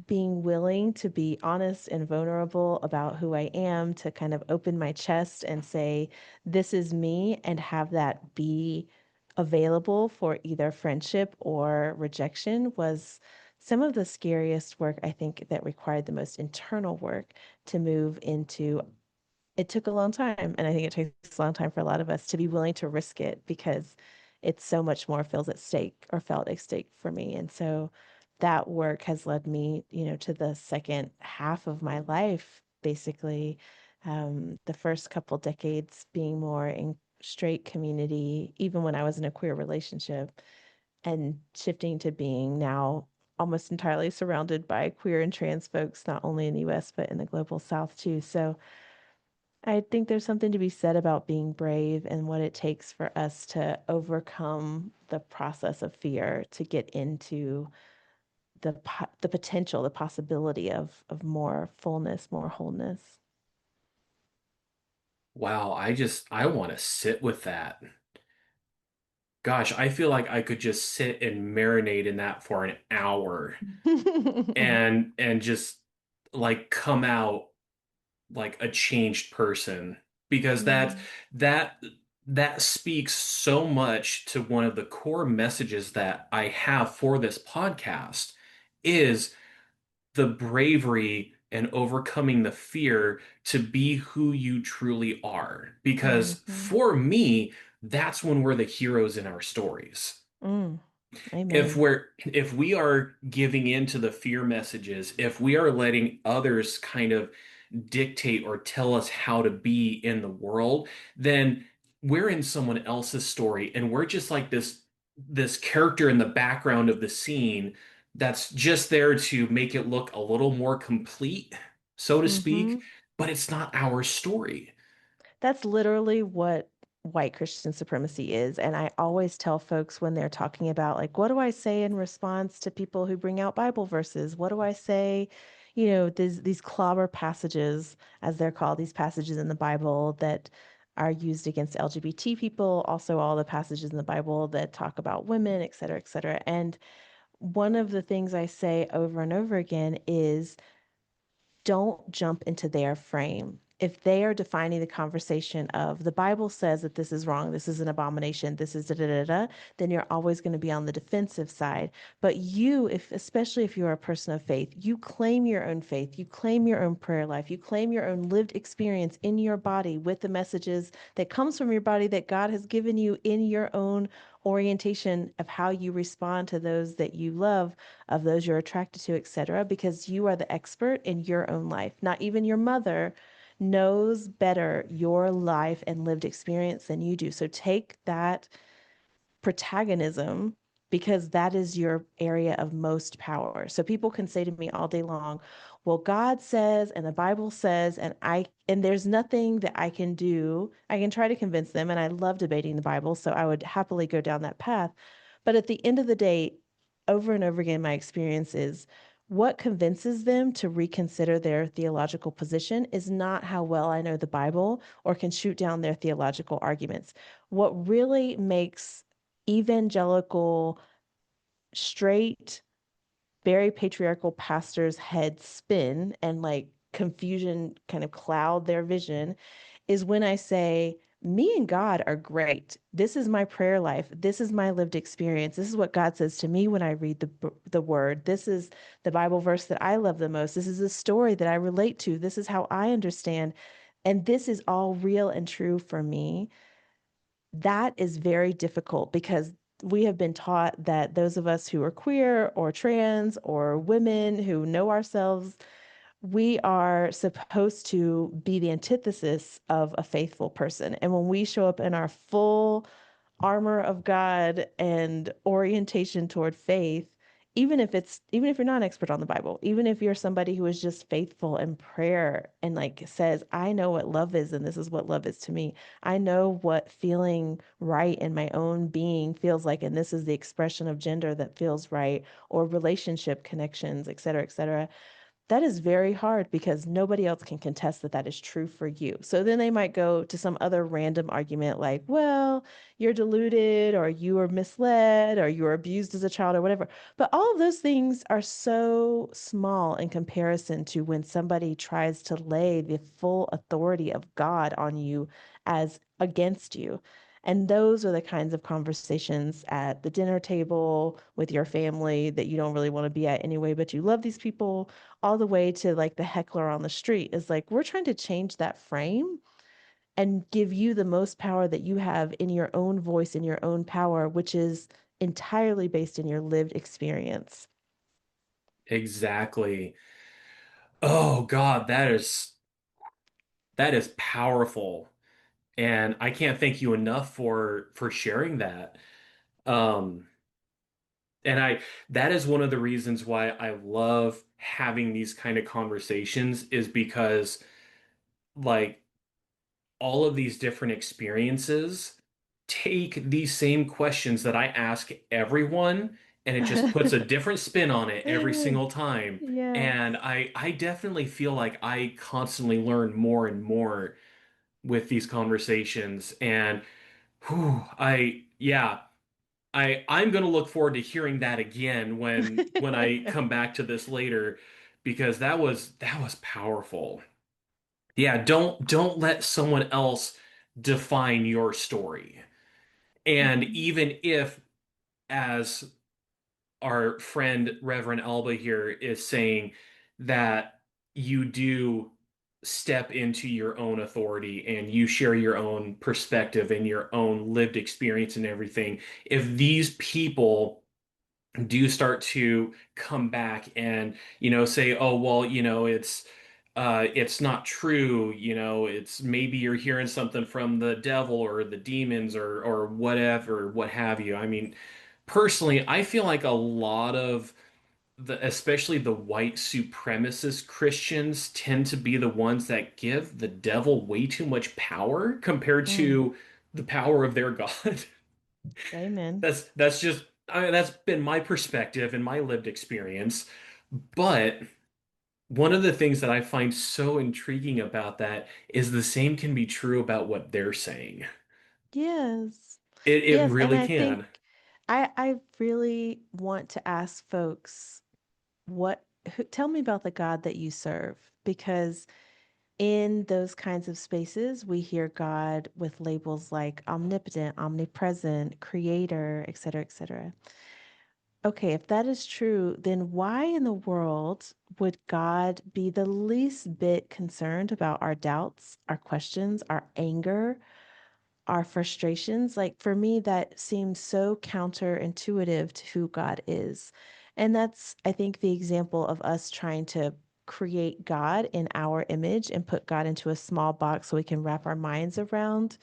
being willing to be honest and vulnerable about who I am, to kind of open my chest and say, this is me, and have that be available for either friendship or rejection, was some of the scariest work, I think, that required the most internal work to move into. It took a long time, and I think it takes a long time for a lot of us to be willing to risk it, because it's so much more feels at stake, or felt at stake for me. And so that work has led me, to the second half of my life, basically. The first couple decades being more in straight community, even when I was in a queer relationship, and shifting to being now almost entirely surrounded by queer and trans folks, not only in the US, but in the global South too. So I think there's something to be said about being brave and what it takes for us to overcome the process of fear to get into the potential, the possibility of more fullness, more wholeness. Wow, I want to sit with that. Gosh, I feel like I could just sit and marinate in that for an hour and just like come out like a changed person, because Mm, that that speaks so much to one of the core messages that I have for this podcast is the bravery and overcoming the fear to be who you truly are. Because mhm, for me, that's when we're the heroes in our stories. mm. If Amen. we are giving in to the fear messages, if we are letting others kind of dictate or tell us how to be in the world, then we're in someone else's story and we're just like this character in the background of the scene that's just there to make it look a little more complete, so to speak, Hmm. but it's not our story. That's literally what white Christian supremacy is. And I always tell folks when they're talking about, like, what do I say in response to people who bring out Bible verses? What do I say? These clobber passages, as they're called, these passages in the Bible that are used against LGBT people, also all the passages in the Bible that talk about women, et cetera, et cetera. And one of the things I say over and over again is, don't jump into their frame. If they are defining the conversation of the Bible says that this is wrong, this is an abomination, this is da da da da, then you're always going to be on the defensive side. But you, if especially if you're a person of faith, you claim your own faith, you claim your own prayer life, you claim your own lived experience in your body with the messages that comes from your body that God has given you in your own orientation of how you respond to those that you love, of those you're attracted to, etc., because you are the expert in your own life. Not even your mother knows better your life and lived experience than you do. So take that protagonism, because that is your area of most power. So people can say to me all day long, well, God says and the Bible says, and there's nothing that I can do. I can try to convince them, and I love debating the Bible, so I would happily go down that path. But at the end of the day, over and over again, my experience is, what convinces them to reconsider their theological position is not how well I know the Bible or can shoot down their theological arguments. What really makes evangelical, straight, very patriarchal pastors' heads spin and like confusion kind of cloud their vision is when I say, me and God are great. This is my prayer life. This is my lived experience. This is what God says to me when I read the word. This is the Bible verse that I love the most. This is the story that I relate to. This is how I understand. And this is all real and true for me. That is very difficult, because we have been taught that those of us who are queer or trans or women who know ourselves, we are supposed to be the antithesis of a faithful person. And when we show up in our full armor of God and orientation toward faith, even if you're not an expert on the Bible, even if you're somebody who is just faithful in prayer and like says, I know what love is and this is what love is to me. I know what feeling right in my own being feels like, and this is the expression of gender that feels right, or relationship connections, et cetera, et cetera. that is very hard because nobody else can contest that that is true for you. So then they might go to some other random argument like, well, you're deluded or you were misled or you were abused as a child or whatever. But all of those things are so small in comparison to when somebody tries to lay the full authority of God on you as against you. And those are the kinds of conversations at the dinner table with your family that you don't really want to be at anyway, but you love these people, all the way to like the heckler on the street. Is like we're trying to change that frame and give you the most power that you have in your own voice, in your own power, which is entirely based in your lived experience. Exactly. Oh God, that is powerful. And I can't thank you enough for sharing that. Um, and I that is one of the reasons why I love having these kind of conversations is because like all of these different experiences take these same questions that I ask everyone and it just puts a different spin on it every single time. Yes. And I definitely feel like I constantly learn more and more with these conversations. And whew, I'm gonna look forward to hearing that again when I come back to this later because that was powerful. Yeah, don't let someone else define your story. And Mhm. even if, as our friend Reverend Alba here is saying, that you do step into your own authority and you share your own perspective and your own lived experience and everything, if these people do start to come back and say, oh well, it's not true, it's maybe you're hearing something from the devil or the demons or whatever, what have you. I mean, personally, I feel like a lot of especially the white supremacist Christians tend to be the ones that give the devil way too much power compared Mm. to the power of their God. Amen. That's just that's been my perspective and my lived experience. But one of the things that I find so intriguing about that is the same can be true about what they're saying. Yes. It Yes, and really I think can. I really want to ask folks tell me about the God that you serve, because in those kinds of spaces we hear God with labels like omnipotent, omnipresent, creator, etc., etc. Okay, if that is true, then why in the world would God be the least bit concerned about our doubts, our questions, our anger, our frustrations? Like for me, that seems so counterintuitive to who God is. And that's, I think, the example of us trying to create God in our image and put God into a small box so we can wrap our minds around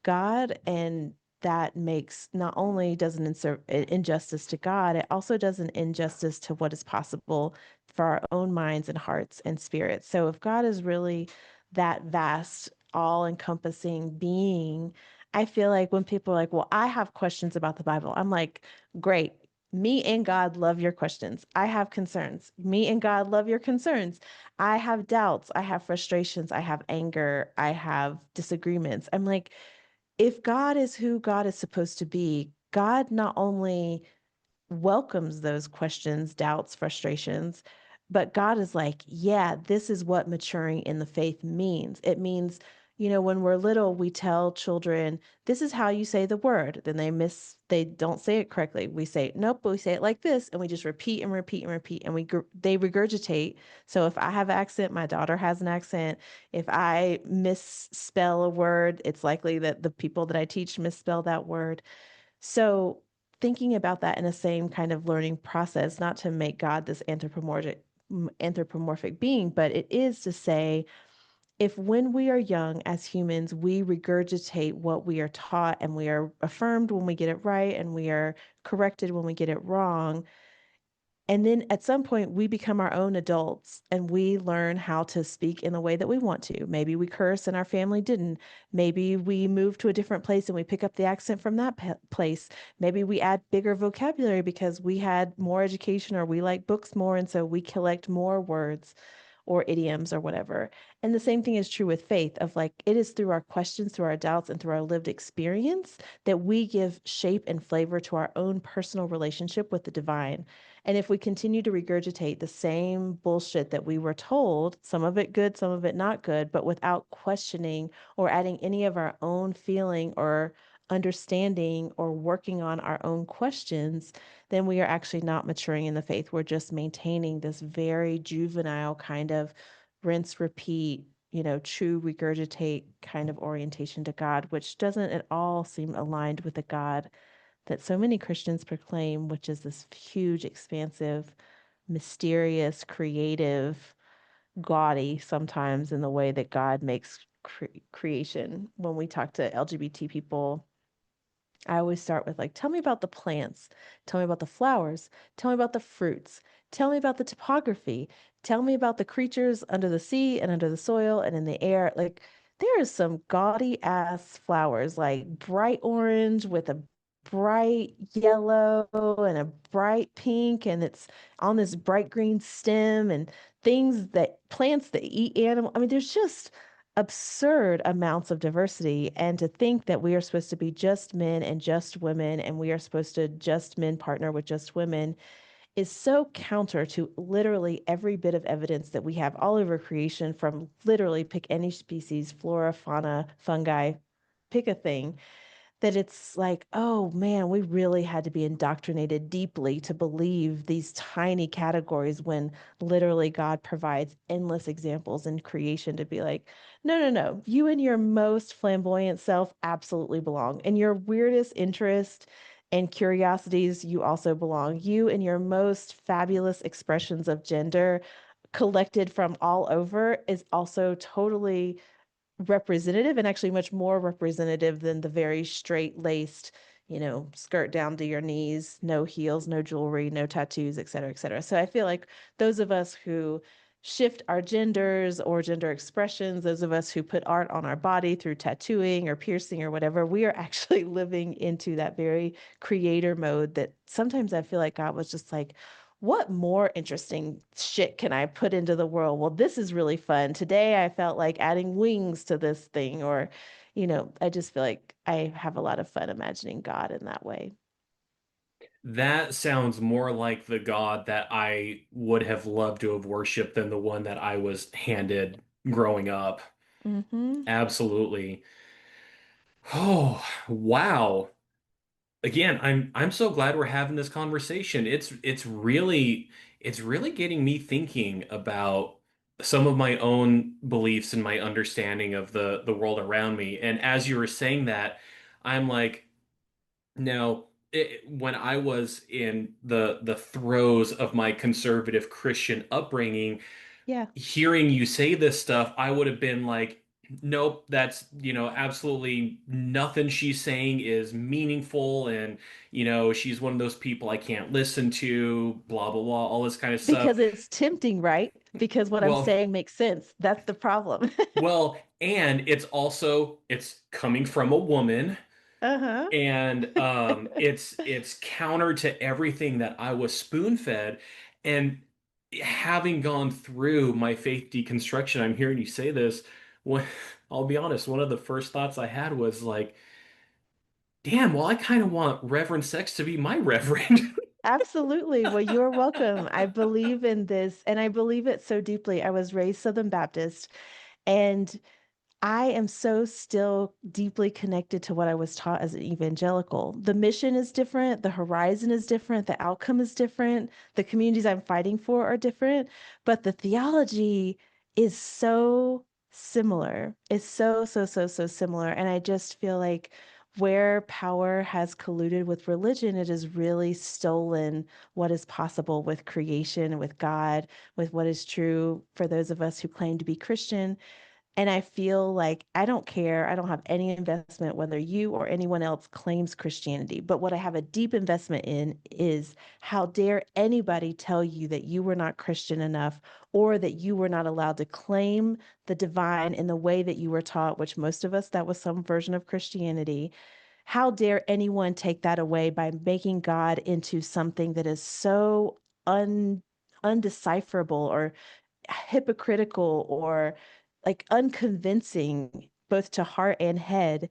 God. And that makes not only does an injustice to God, it also does an injustice to what is possible for our own minds and hearts and spirits. So if God is really that vast, all encompassing being, I feel like when people are like, well, I have questions about the Bible, I'm like, great. Me and God love your questions. I have concerns. Me and God love your concerns. I have doubts. I have frustrations. I have anger. I have disagreements. I'm like, if God is who God is supposed to be, God not only welcomes those questions, doubts, frustrations, but God is like, yeah, this is what maturing in the faith means. It means, when we're little, we tell children, this is how you say the word. Then they don't say it correctly. We say, nope, but we say it like this. And we just repeat and repeat and repeat. And they regurgitate. So if I have an accent, my daughter has an accent. If I misspell a word, it's likely that the people that I teach misspell that word. So thinking about that in the same kind of learning process, not to make God this anthropomorphic being, but it is to say, if when we are young as humans, we regurgitate what we are taught and we are affirmed when we get it right and we are corrected when we get it wrong, And then at some point, we become our own adults and we learn how to speak in the way that we want to. Maybe we curse and our family didn't. Maybe we move to a different place and we pick up the accent from that place. Maybe we add bigger vocabulary because we had more education or we like books more. And so we collect more words or idioms or whatever. And the same thing is true with faith of like it is through our questions, through our doubts, and through our lived experience that we give shape and flavor to our own personal relationship with the divine. And if we continue to regurgitate the same bullshit that we were told, some of it good, some of it not good, but without questioning or adding any of our own feeling or understanding or working on our own questions, then we are actually not maturing in the faith. We're just maintaining this very juvenile kind of rinse, repeat, true regurgitate kind of orientation to God, which doesn't at all seem aligned with the God that so many Christians proclaim, which is this huge, expansive, mysterious, creative, gaudy sometimes in the way that God makes creation. When we talk to LGBT people, I always start with like, tell me about the plants, tell me about the flowers, tell me about the fruits, tell me about the topography, tell me about the creatures under the sea and under the soil and in the air. Like there is some gaudy ass flowers, like bright orange with a bright yellow and a bright pink, and it's on this bright green stem and things that plants that eat animal. I mean, there's just absurd amounts of diversity, and to think that we are supposed to be just men and just women and we are supposed to just men partner with just women is so counter to literally every bit of evidence that we have all over creation, from literally pick any species, flora, fauna, fungi, pick a thing, that it's like, oh man, we really had to be indoctrinated deeply to believe these tiny categories when literally God provides endless examples in creation to be like, no, no, no, you and your most flamboyant self absolutely belong. And your weirdest interest and curiosities, you also belong. You and your most fabulous expressions of gender collected from all over is also totally representative, and actually much more representative than the very straight laced, skirt down to your knees, no heels, no jewelry, no tattoos, et cetera, et cetera. So I feel like those of us who shift our genders or gender expressions, those of us who put art on our body through tattooing or piercing or whatever, we are actually living into that very creator mode that sometimes I feel like God was just like, what more interesting shit can I put into the world? Well, this is really fun. Today I felt like adding wings to this thing, or, I just feel like I have a lot of fun imagining God in that way. That sounds more like the God that I would have loved to have worshipped than the one that I was handed growing up. Mm-hmm. Absolutely. Oh, wow. Again, I'm so glad we're having this conversation. It's really getting me thinking about some of my own beliefs and my understanding of the world around me. And as you were saying that, I'm like, now, when I was in the throes of my conservative Christian upbringing, Yeah. hearing you say this stuff, I would have been like, nope, that's, absolutely nothing she's saying is meaningful. And, she's one of those people I can't listen to, blah, blah, blah, all this kind of stuff. Because it's tempting, right? Because what I'm Well, saying makes sense. That's the problem. and it's coming from a woman. Uh-huh. And it's counter to everything that I was spoon-fed. And having gone through my faith deconstruction, I'm hearing you say this. When, I'll be honest, one of the first thoughts I had was like, damn, well, I kind of want Reverend Sex to be my reverend. Absolutely. Well, you're welcome. I believe in this, and I believe it so deeply. I was raised Southern Baptist, and I am so still deeply connected to what I was taught as an evangelical. The mission is different, the horizon is different, the outcome is different, the communities I'm fighting for are different, but the theology is so similar. It's so, so, so, so similar. And I just feel like where power has colluded with religion, it has really stolen what is possible with creation, with God, with what is true for those of us who claim to be Christian. And I feel like I don't care. I don't have any investment whether you or anyone else claims Christianity. But what I have a deep investment in is how dare anybody tell you that you were not Christian enough or that you were not allowed to claim the divine in the way that you were taught, which most of us, that was some version of Christianity. How dare anyone take that away by making God into something that is so un undecipherable or hypocritical or like unconvincing both to heart and head.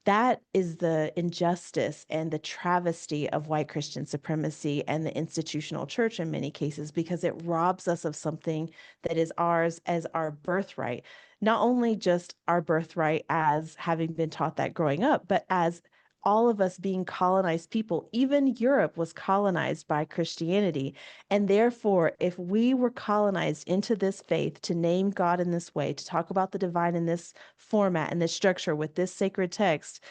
That is the injustice and the travesty of white Christian supremacy and the institutional church in many cases, because it robs us of something that is ours as our birthright. Not only just our birthright as having been taught that growing up, but as all of us being colonized people. Even Europe was colonized by Christianity. And therefore, if we were colonized into this faith to name God in this way, to talk about the divine in this format and this structure with this sacred text,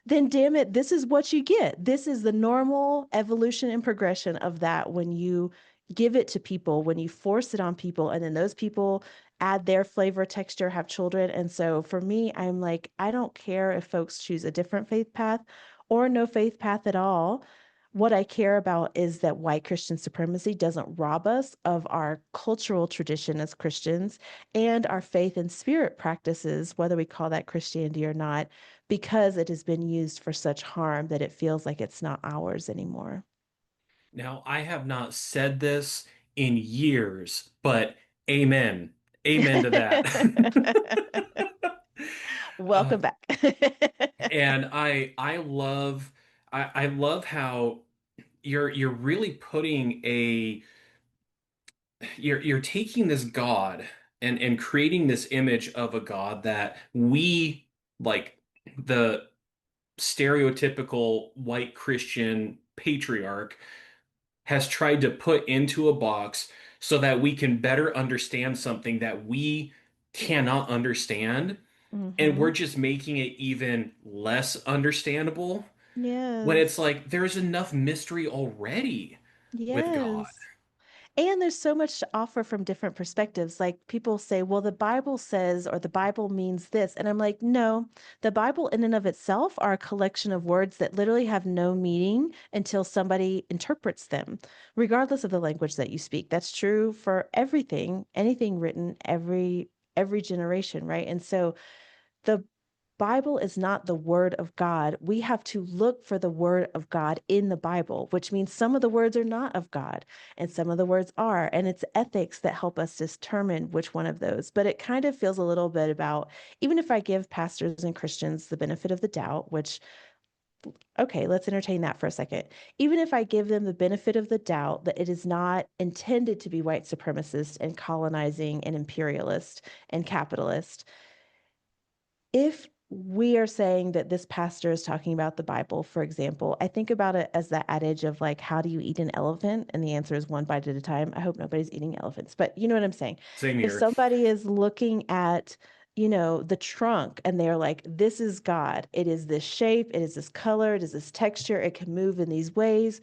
then damn it, this is what you get. This is the normal evolution and progression of that when you give it to people, when you force it on people, and then those people add their flavor, texture, have children. And so for me, I'm like, I don't care if folks choose a different faith path or no faith path at all. What I care about is that white Christian supremacy doesn't rob us of our cultural tradition as Christians and our faith and spirit practices, whether we call that Christianity or not, because it has been used for such harm that it feels like it's not ours anymore. Now, I have not said this in years, but amen. Amen to that. Uh, Welcome back. and I love how you're really putting a you're taking this God and creating this image of a God that we like the stereotypical white Christian patriarch has tried to put into a box so that we can better understand something that we cannot understand. And Hmm. we're just making it even less understandable when it's Yes. like there's enough mystery already with God. Yes. And there's so much to offer from different perspectives. Like people say, well, the Bible says, or the Bible means this. And I'm like, no, the Bible in and of itself are a collection of words that literally have no meaning until somebody interprets them, regardless of the language that you speak. That's true for everything, anything written, every generation, right? And so the Bible is not the word of God. We have to look for the word of God in the Bible, which means some of the words are not of God and some of the words are. And it's ethics that help us determine which one of those. But it kind of feels a little bit about, even if I give pastors and Christians the benefit of the doubt, which, okay, let's entertain that for a second. Even if I give them the benefit of the doubt that it is not intended to be white supremacist and colonizing and imperialist and capitalist, if we are saying that this pastor is talking about the Bible, for example, I think about it as the adage of like, how do you eat an elephant? And the answer is one bite at a time. I hope nobody's eating elephants, but you know what I'm saying. Same If here. somebody is looking at, the trunk and they're like, this is God, it is this shape, it is this color, it is this texture, it can move in these ways,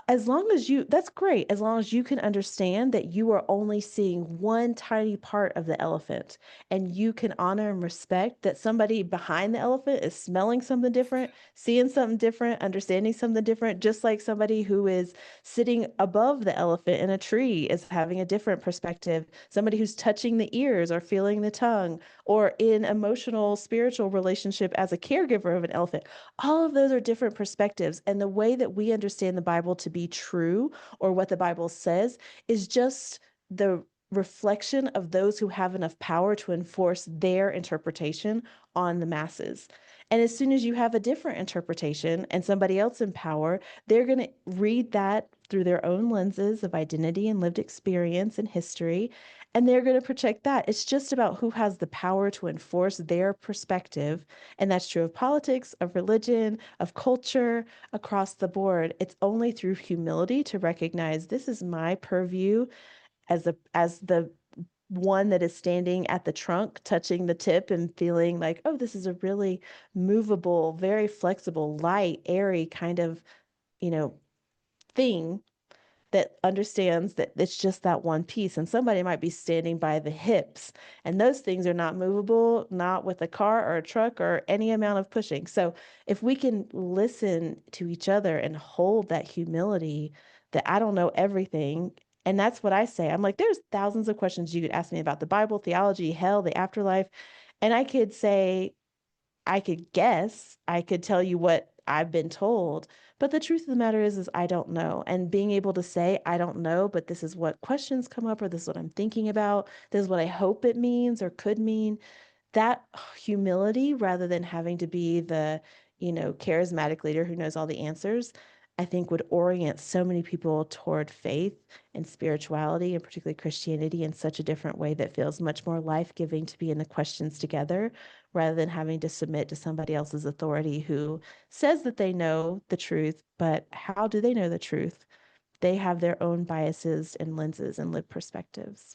as long as you, that's great. As long as you can understand that you are only seeing one tiny part of the elephant and you can honor and respect that somebody behind the elephant is smelling something different, seeing something different, understanding something different, just like somebody who is sitting above the elephant in a tree is having a different perspective. Somebody who's touching the ears or feeling the tongue or in emotional, spiritual relationship as a caregiver of an elephant. All of those are different perspectives. And the way that we understand the Bible to be true or what the Bible says is just the reflection of those who have enough power to enforce their interpretation on the masses. And as soon as you have a different interpretation and somebody else in power, they're going to read that through their own lenses of identity and lived experience and history, and they're going to project that. It's just about who has the power to enforce their perspective, and that's true of politics, of religion, of culture, across the board. It's only through humility to recognize this is my purview as the one that is standing at the trunk, touching the tip and feeling like, oh, this is a really movable, very flexible, light, airy kind of, you know, thing. that understands that it's just that one piece. And somebody might be standing by the hips, and those things are not movable, not with a car or a truck or any amount of pushing. So if we can listen to each other and hold that humility that I don't know everything. And that's what I say. I'm like, there's thousands of questions you could ask me about the Bible, theology, hell, the afterlife. And I could say, I could guess, I could tell you what I've been told, but the truth of the matter is I don't know. And being able to say, I don't know, but this is what questions come up, or this is what I'm thinking about, this is what I hope it means or could mean, that humility rather than having to be the, charismatic leader who knows all the answers, I think would orient so many people toward faith and spirituality and particularly Christianity in such a different way that feels much more life-giving to be in the questions together rather than having to submit to somebody else's authority who says that they know the truth, but how do they know the truth? They have their own biases and lenses and lived perspectives.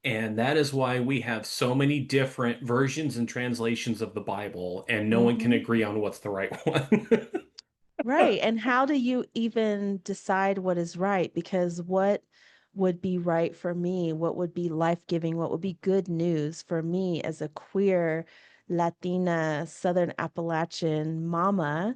And that is why we have so many different versions and translations of the Bible, and no one can Mm-hmm. agree on what's the right one. Right. And how do you even decide what is right? Because what would be right for me? What would be life-giving? What would be good news for me as a queer Latina Southern Appalachian mama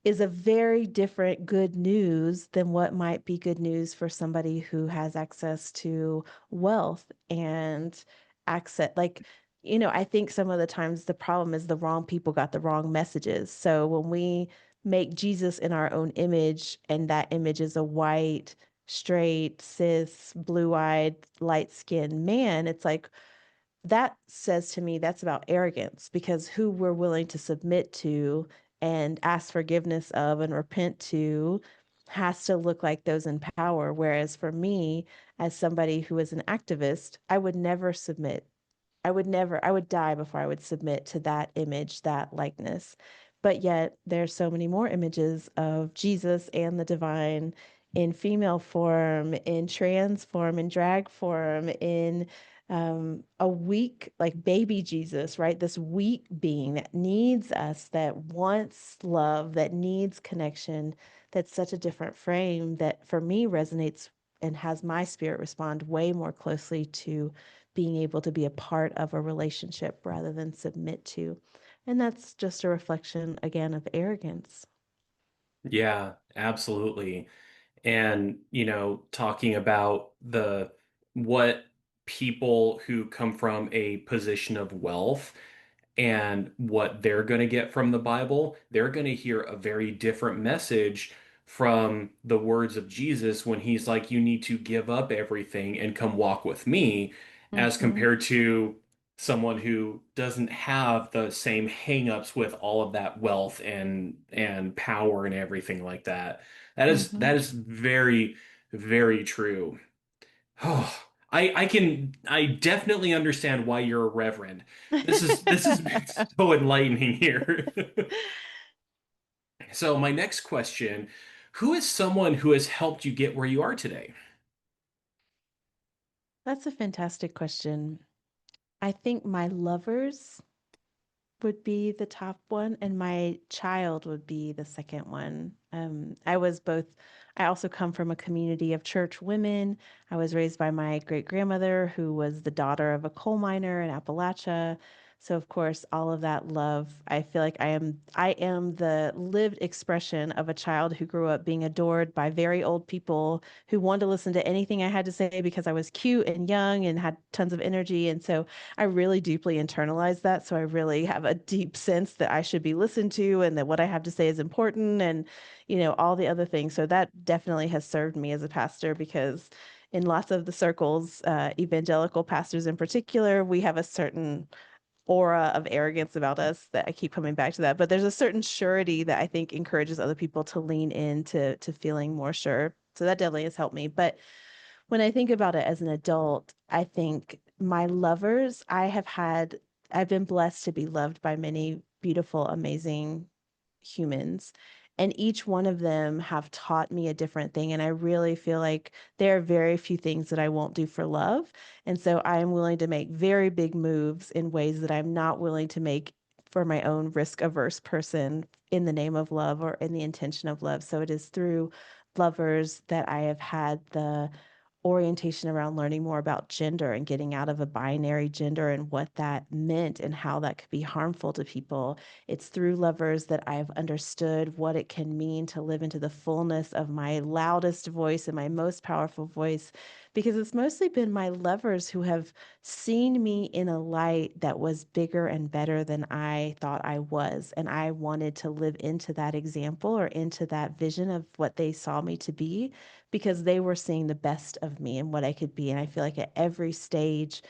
is a very different good news than what might be good news for somebody who has access to wealth and access. Like, I think some of the times the problem is the wrong people got the wrong messages. So when we make Jesus in our own image, and that image is a white, straight, cis, blue eyed, light skinned man, it's like, that says to me that's about arrogance because who we're willing to submit to and ask forgiveness of and repent to has to look like those in power. Whereas for me, as somebody who is an activist, I would never submit. I would die before I would submit to that image, that likeness. But yet there's so many more images of Jesus and the divine in female form, in trans form, in drag form, in a weak, like baby Jesus, right? This weak being that needs us, that wants love, that needs connection, that's such a different frame that for me resonates and has my spirit respond way more closely to being able to be a part of a relationship rather than submit to. And that's just a reflection, again, of arrogance. Yeah, absolutely. And, talking about the what people who come from a position of wealth and what they're going to get from the Bible, they're going to hear a very different message from the words of Jesus when he's like, you need to give up everything and come walk with me, as Mm-hmm. compared to someone who doesn't have the same hangups with all of that wealth and power and everything like that. Mm-hmm. That is very, very true. Oh, I definitely understand why you're a reverend. This has been so enlightening here. So my next question, who is someone who has helped you get where you are today? That's a fantastic question. I think my lovers would be the top one, and my child would be the second one. I also come from a community of church women. I was raised by my great grandmother, who was the daughter of a coal miner in Appalachia. So, of course, all of that love, I feel like I am the lived expression of a child who grew up being adored by very old people who wanted to listen to anything I had to say because I was cute and young and had tons of energy. And so I really deeply internalized that. So I really have a deep sense that I should be listened to and that what I have to say is important and, all the other things. So that definitely has served me as a pastor because in lots of the circles, evangelical pastors in particular, we have a certain aura of arrogance about us that I keep coming back to that. But there's a certain surety that I think encourages other people to lean into to feeling more sure. So that definitely has helped me. But when I think about it as an adult, I think my lovers, I've been blessed to be loved by many beautiful, amazing humans. And each one of them have taught me a different thing. And I really feel like there are very few things that I won't do for love. And so I am willing to make very big moves in ways that I'm not willing to make for my own risk averse person in the name of love or in the intention of love. So it is through lovers that I have had the orientation around learning more about gender and getting out of a binary gender and what that meant and how that could be harmful to people. It's through lovers that I've understood what it can mean to live into the fullness of my loudest voice and my most powerful voice, because it's mostly been my lovers who have seen me in a light that was bigger and better than I thought I was. And I wanted to live into that example or into that vision of what they saw me to be, because they were seeing the best of me and what I could be. And I feel like at every stage,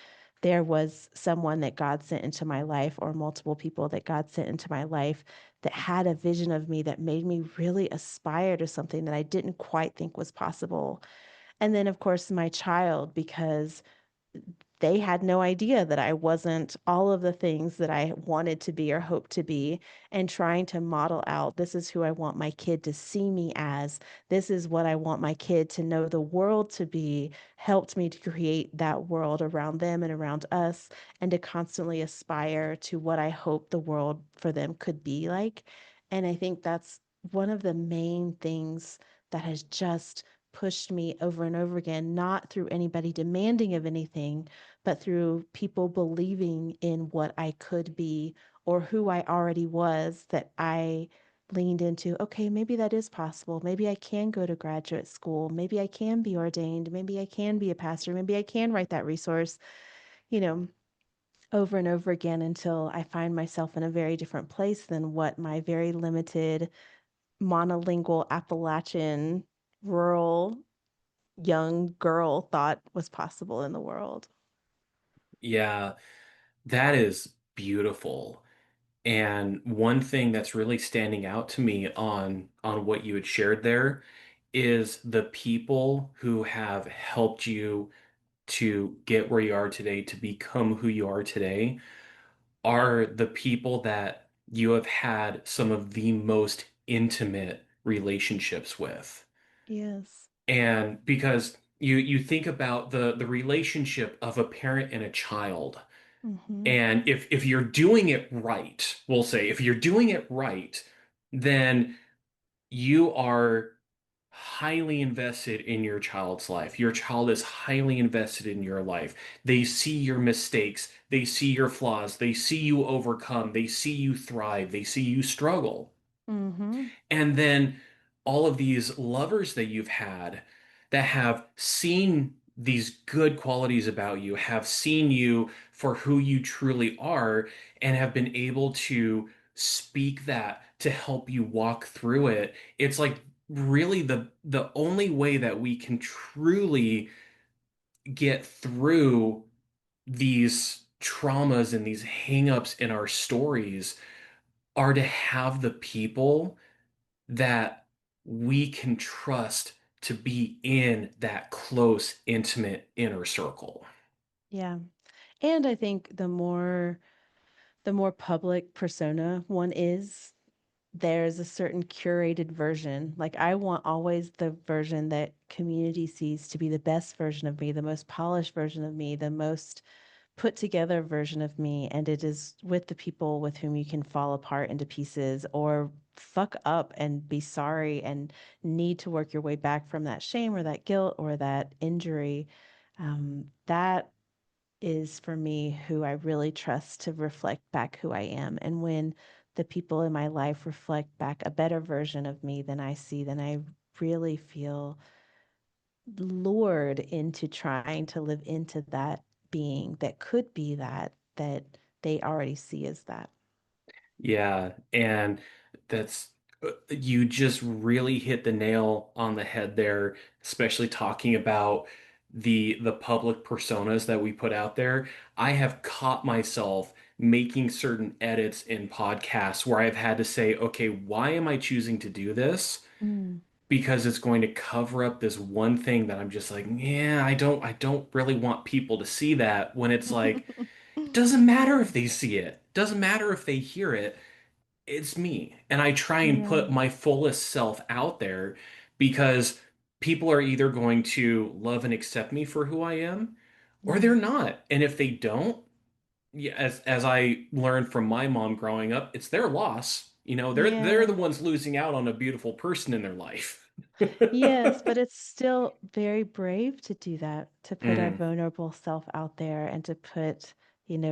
there was someone that God sent into my life, or multiple people that God sent into my life, that had a vision of me that made me really aspire to something that I didn't quite think was possible. And then, of course, my child, because they had no idea that I wasn't all of the things that I wanted to be or hoped to be, and trying to model out, this is who I want my kid to see me as. This is what I want my kid to know the world to be, helped me to create that world around them and around us, and to constantly aspire to what I hope the world for them could be like. And I think that's one of the main things that has just pushed me over and over again, not through anybody demanding of anything, but through people believing in what I could be or who I already was, that I leaned into, okay, maybe that is possible. Maybe I can go to graduate school. Maybe I can be ordained. Maybe I can be a pastor. Maybe I can write that resource, you know, over and over again until I find myself in a very different place than what my very limited monolingual Appalachian rural young girl thought was possible in the world. Yeah, that is beautiful. And one thing that's really standing out to me on what you had shared there is the people who have helped you to get where you are today, to become who you are today, are the people that you have had some of the most intimate relationships with. Yes. And because you think about the relationship of a parent and a child, Mhm. and if you're doing it right, we'll say if you're doing it right, then you are highly invested in your child's life. Your child is highly invested in your life. They see your mistakes, they see your flaws, they see you overcome, they see you thrive, they see you struggle. Mhm. And then all of these lovers that you've had that have seen these good qualities about you, have seen you for who you truly are, and have been able to speak that to help you walk through it. It's like really the only way that we can truly get through these traumas and these hangups in our stories are to have the people that we can trust to be in that close, intimate inner circle. Yeah. And I think the more public persona one is, there's a certain curated version. Like I want always the version that community sees to be the best version of me, the most polished version of me, the most put together version of me, and it is with the people with whom you can fall apart into pieces or fuck up and be sorry and need to work your way back from that shame or that guilt or that injury. That is for me who I really trust to reflect back who I am. And when the people in my life reflect back a better version of me than I see, then I really feel lured into trying to live into that being that could be that they already see as that. Yeah, and that's you just really hit the nail on the head there, especially talking about the public personas that we put out there. I have caught myself making certain edits in podcasts where I've had to say, okay, why am I choosing to do this? Mm. Because it's going to cover up this one thing that I'm just like, yeah, I don't really want people to see that when it's like, it doesn't matter if they see it. Doesn't matter if they hear it. It's me. And I try and Yeah. put my fullest self out there because people are either going to love and accept me for who I am or Yeah. they're not. And if they don't, yeah, as I learned from my mom growing up, it's their loss. You know, they're Yeah. the ones losing out on a beautiful person in their life. Yes, but it's still very brave to do that, to put our Mm, vulnerable self out there and to put,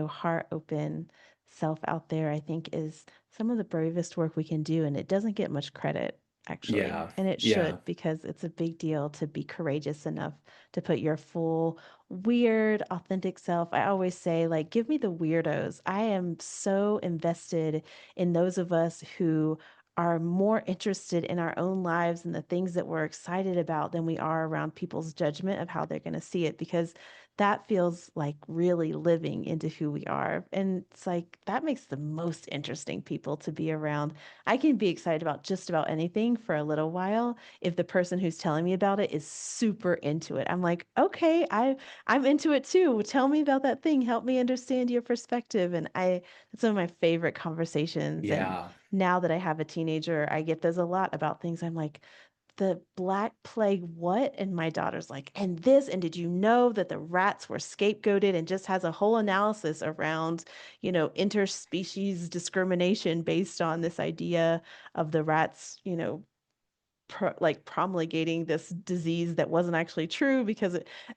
heart open self out there, I think is some of the bravest work we can do. And it doesn't get much credit, actually. yeah, And it yeah, should, because it's a big deal to be courageous enough to put your full, weird, authentic self. I always say, like, give me the weirdos. I am so invested in those of us who are more interested in our own lives and the things that we're excited about than we are around people's judgment of how they're going to see it, because that feels like really living into who we are. And it's like that makes the most interesting people to be around. I can be excited about just about anything for a little while if the person who's telling me about it is super into it. I'm like, okay, I'm into it too. Tell me about that thing. Help me understand your perspective. And it's one of my favorite conversations. And yeah. now that I have a teenager, I get those a lot about things. I'm like, the Black Plague, what? And my daughter's like, and this, and did you know that the rats were scapegoated, and just has a whole analysis around, interspecies discrimination based on this idea of the rats, like promulgating this disease that wasn't actually true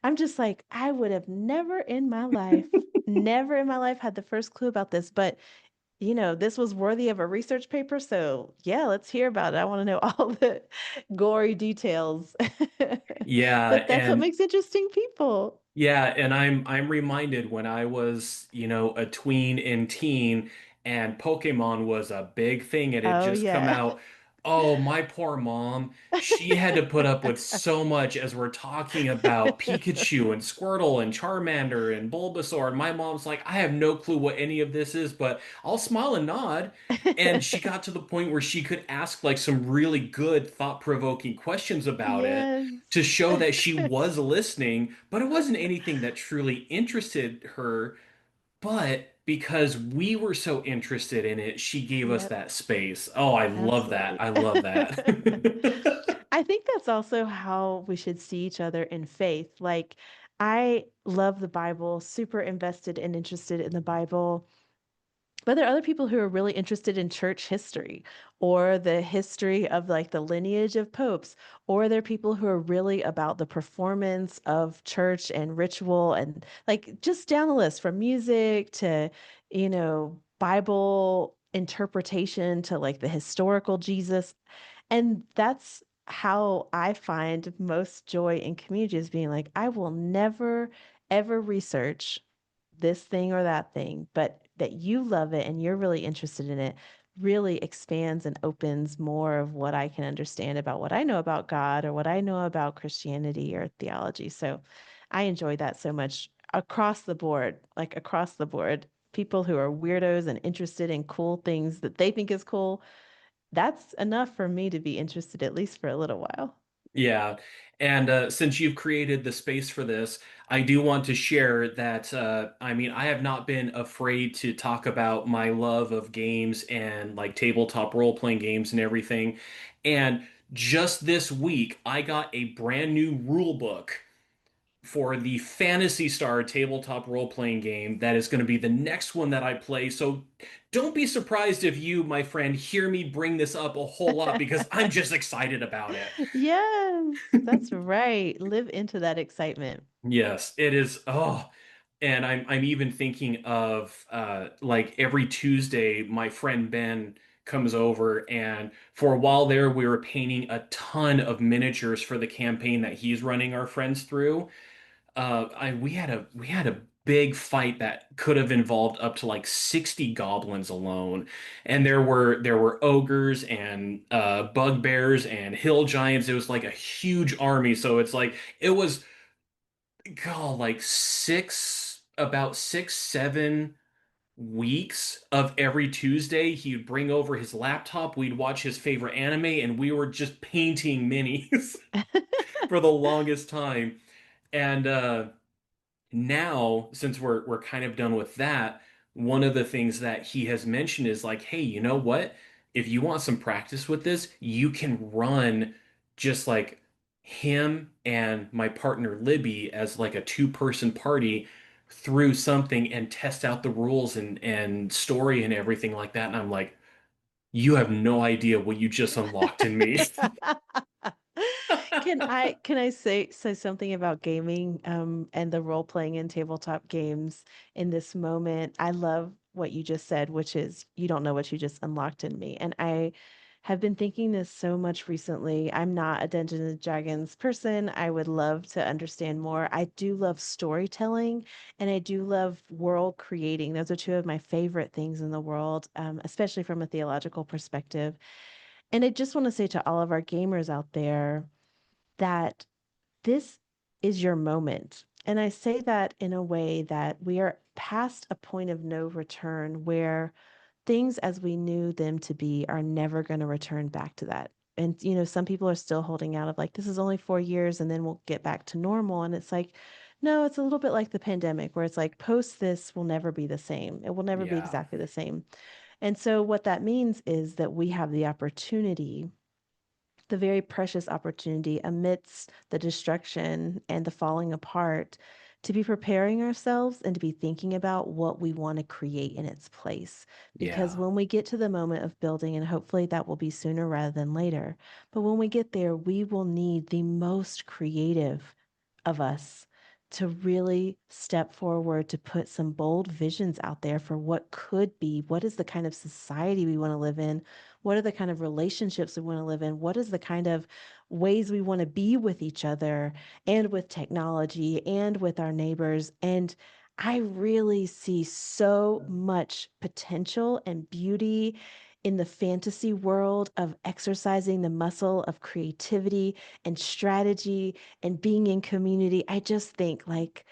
I'm just like, I would have never in my life had the first clue about this, but this was worthy of a research paper. So, yeah, let's hear about it. I want to know all the gory details. Yeah, But that's what and makes interesting people. yeah, and I'm reminded when I was, a tween and teen and Pokemon was a big thing. It had Oh, just come yeah. out. Oh, my poor mom. She had to put up with so much as we're talking about Pikachu and Squirtle and Charmander and Bulbasaur. And my mom's like, I have no clue what any of this is, but I'll smile and nod. And she got to the point where she could ask like some really good, thought-provoking questions about it Yes. to show that she was listening, but it wasn't anything that truly interested her. But because we were so interested in it, she gave us Yep, that space. Oh, I love that. absolutely. I love that. I think that's also how we should see each other in faith. Like, I love the Bible, super invested and interested in the Bible. But there are other people who are really interested in church history or the history of like the lineage of popes, or there are people who are really about the performance of church and ritual and like just down the list from music to, Bible interpretation to like the historical Jesus. And that's how I find most joy in community, is being like, I will never, ever research this thing or that thing, but that you love it and you're really interested in it really expands and opens more of what I can understand about what I know about God or what I know about Christianity or theology. So I enjoy that so much across the board, like across the board. People who are weirdos and interested in cool things that they think is cool, that's enough for me to be interested, at least for a little while. Yeah. And since you've created the space for this, I do want to share that, I mean, I have not been afraid to talk about my love of games and like tabletop role-playing games and everything. And just this week, I got a brand new rule book for the Fantasy Star tabletop role-playing game that is going to be the next one that I play. So don't be surprised if you, my friend, hear me bring this up a whole lot because I'm just excited about it. Yes, that's right. Live into that excitement. Yes, it is. Oh, and I'm even thinking of like every Tuesday, my friend Ben comes over, and for a while there, we were painting a ton of miniatures for the campaign that he's running our friends through. We had a big fight that could have involved up to like 60 goblins alone, and there were ogres and bugbears and hill giants. It was like a huge army, so it's like it was. God, like about 6, 7 weeks of every Tuesday, he'd bring over his laptop, we'd watch his favorite anime, and we were just painting minis for the longest time. And now, since we're kind of done with that, one of the things that he has mentioned is like, hey, you know what? If you want some practice with this, you can run just like him and my partner Libby as like a two-person party through something and test out the rules and story and everything like that. And I'm like, you have no idea what you just unlocked in me. can I say something about gaming and the role playing in tabletop games in this moment? I love what you just said, which is you don't know what you just unlocked in me. And I have been thinking this so much recently. I'm not a Dungeons and Dragons person. I would love to understand more. I do love storytelling and I do love world creating. Those are two of my favorite things in the world, especially from a theological perspective. And I just want to say to all of our gamers out there that this is your moment. And I say that in a way that we are past a point of no return where things as we knew them to be are never going to return back to that. And, some people are still holding out of like, this is only 4 years and then we'll get back to normal. And it's like, no, it's a little bit like the pandemic where it's like, post this will never be the same. It will never be Yeah. exactly the same. And so what that means is that we have the opportunity, the very precious opportunity amidst the destruction and the falling apart to be preparing ourselves and to be thinking about what we want to create in its place. Because Yeah. when we get to the moment of building, and hopefully that will be sooner rather than later, but when we get there, we will need the most creative of us to really step forward to put some bold visions out there for what could be, what is the kind of society we want to live in, what are the kind of relationships we want to live in? What is the kind of ways we want to be with each other and with technology and with our neighbors? And I really see so much potential and beauty in the fantasy world of exercising the muscle of creativity and strategy and being in community. I just think like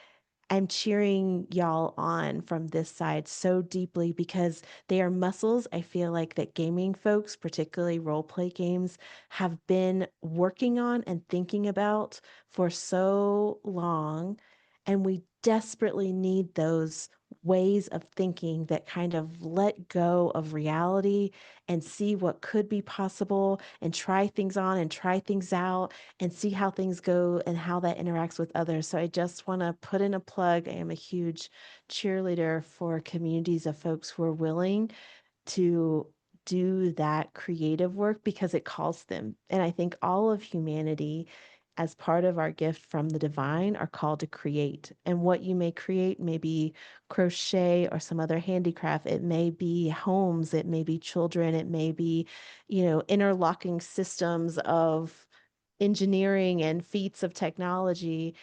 I'm cheering y'all on from this side so deeply because they are muscles I feel like that gaming folks, particularly role play games, have been working on and thinking about for so long. And we desperately need those ways of thinking that kind of let go of reality and see what could be possible and try things on and try things out and see how things go and how that interacts with others. So I just want to put in a plug. I am a huge cheerleader for communities of folks who are willing to do that creative work because it calls them. And I think all of humanity, as part of our gift from the divine, are called to create. And what you may create may be crochet or some other handicraft. It may be homes, it may be children, it may be, interlocking systems of engineering and feats of technology.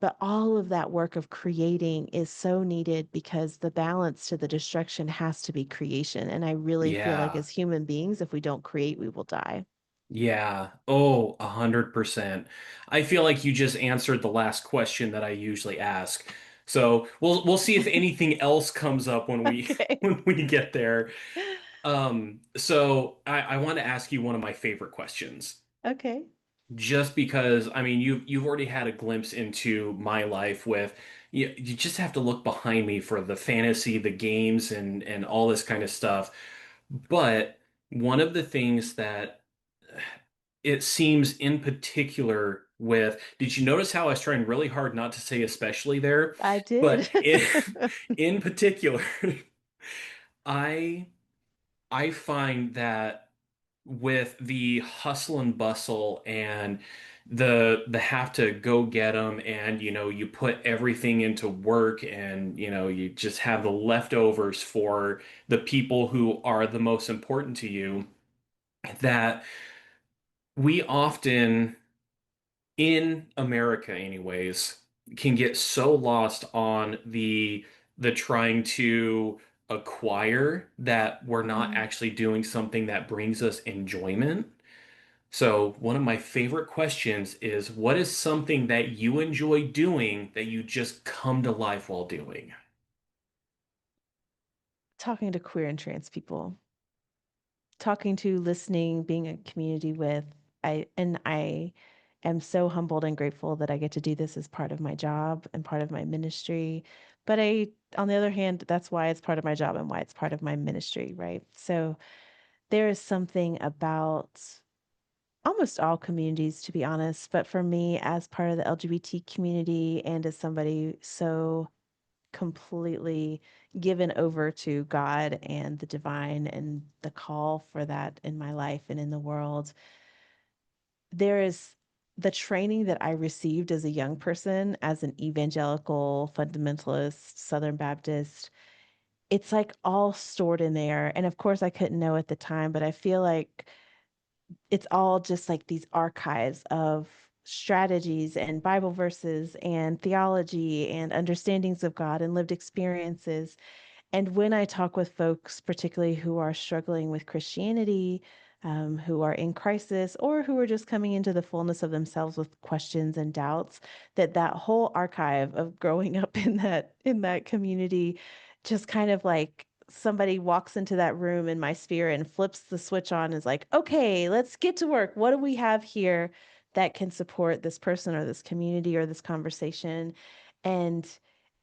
But all of that work of creating is so needed because the balance to the destruction has to be creation. And I really feel like Yeah. as human beings, if we don't create, we will die. Yeah. Oh, 100%. I feel like you just answered the last question that I usually ask. So we'll see if anything else comes up when we Okay. when we get there. So I want to ask you one of my favorite questions. Okay. Just because, I mean, you've already had a glimpse into my life with you just have to look behind me for the fantasy, the games and all this kind of stuff. But one of the things that it seems in particular with, did you notice how I was trying really hard not to say especially there? I But did. in particular, I I find that with the hustle and bustle and the have to go get them and you put everything into work and you just have the leftovers for the people who are the most important to you, that we often in America anyways can get so lost on the trying to acquire that we're not Mhm. actually doing something that brings us enjoyment. So, one of my favorite questions is what is something that you enjoy doing that you just come to life while doing? Talking to queer and trans people, talking to, listening, being a community with. I am so humbled and grateful that I get to do this as part of my job and part of my ministry. But on the other hand, that's why it's part of my job and why it's part of my ministry, right? So there is something about almost all communities, to be honest, but for me, as part of the LGBT community and as somebody so completely given over to God and the divine and the call for that in my life and in the world, there is. the training that I received as a young person, as an evangelical, fundamentalist, Southern Baptist, it's like all stored in there. And of course, I couldn't know at the time, but I feel like it's all just like these archives of strategies and Bible verses and theology and understandings of God and lived experiences. And when I talk with folks, particularly who are struggling with Christianity, who are in crisis, or who are just coming into the fullness of themselves with questions and doubts, that whole archive of growing up in that community, just kind of like somebody walks into that room in my spirit and flips the switch on, and is like, okay, let's get to work. What do we have here that can support this person or this community or this conversation? And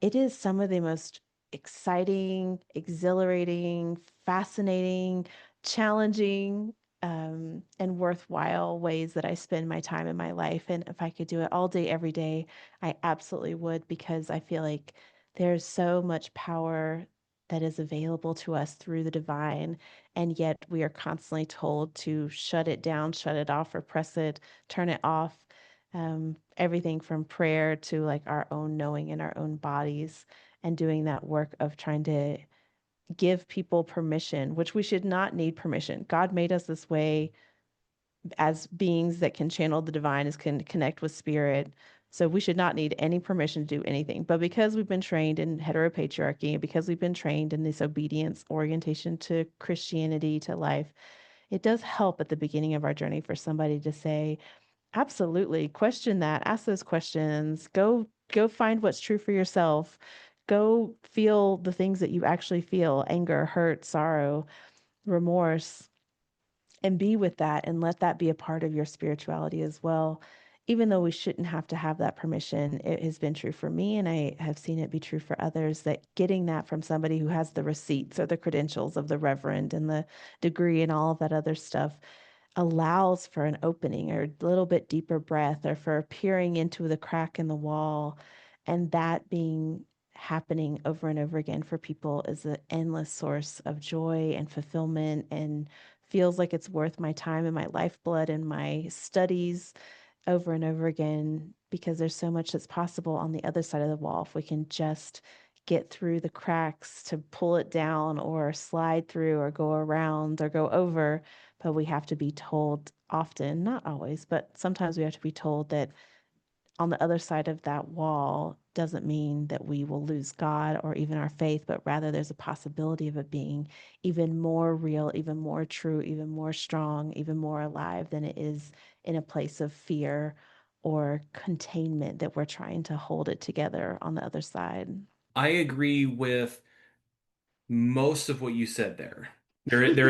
it is some of the most exciting, exhilarating, fascinating, challenging, and worthwhile ways that I spend my time in my life. And if I could do it all day, every day, I absolutely would, because I feel like there's so much power that is available to us through the divine. And yet we are constantly told to shut it down, shut it off, repress it, turn it off. Everything from prayer to like our own knowing in our own bodies, and doing that work of trying to give people permission, which we should not need permission. God made us this way as beings that can channel the divine, as can connect with spirit. So we should not need any permission to do anything. But because we've been trained in heteropatriarchy, and because we've been trained in this obedience orientation to Christianity, to life, it does help at the beginning of our journey for somebody to say, absolutely, question that, ask those questions, go find what's true for yourself. Go feel the things that you actually feel, anger, hurt, sorrow, remorse, and be with that and let that be a part of your spirituality as well. Even though we shouldn't have to have that permission, it has been true for me, and I have seen it be true for others, that getting that from somebody who has the receipts or the credentials of the reverend and the degree and all of that other stuff allows for an opening or a little bit deeper breath, or for peering into the crack in the wall. And that being happening over and over again for people is an endless source of joy and fulfillment, and feels like it's worth my time and my lifeblood and my studies over and over again, because there's so much that's possible on the other side of the wall if we can just get through the cracks to pull it down or slide through or go around or go over. But we have to be told often, not always, but sometimes we have to be told that on the other side of that wall doesn't mean that we will lose God or even our faith, but rather there's a possibility of it being even more real, even more true, even more strong, even more alive than it is in a place of fear or containment that we're trying to hold it together on the other side. I agree with most of what you said there. There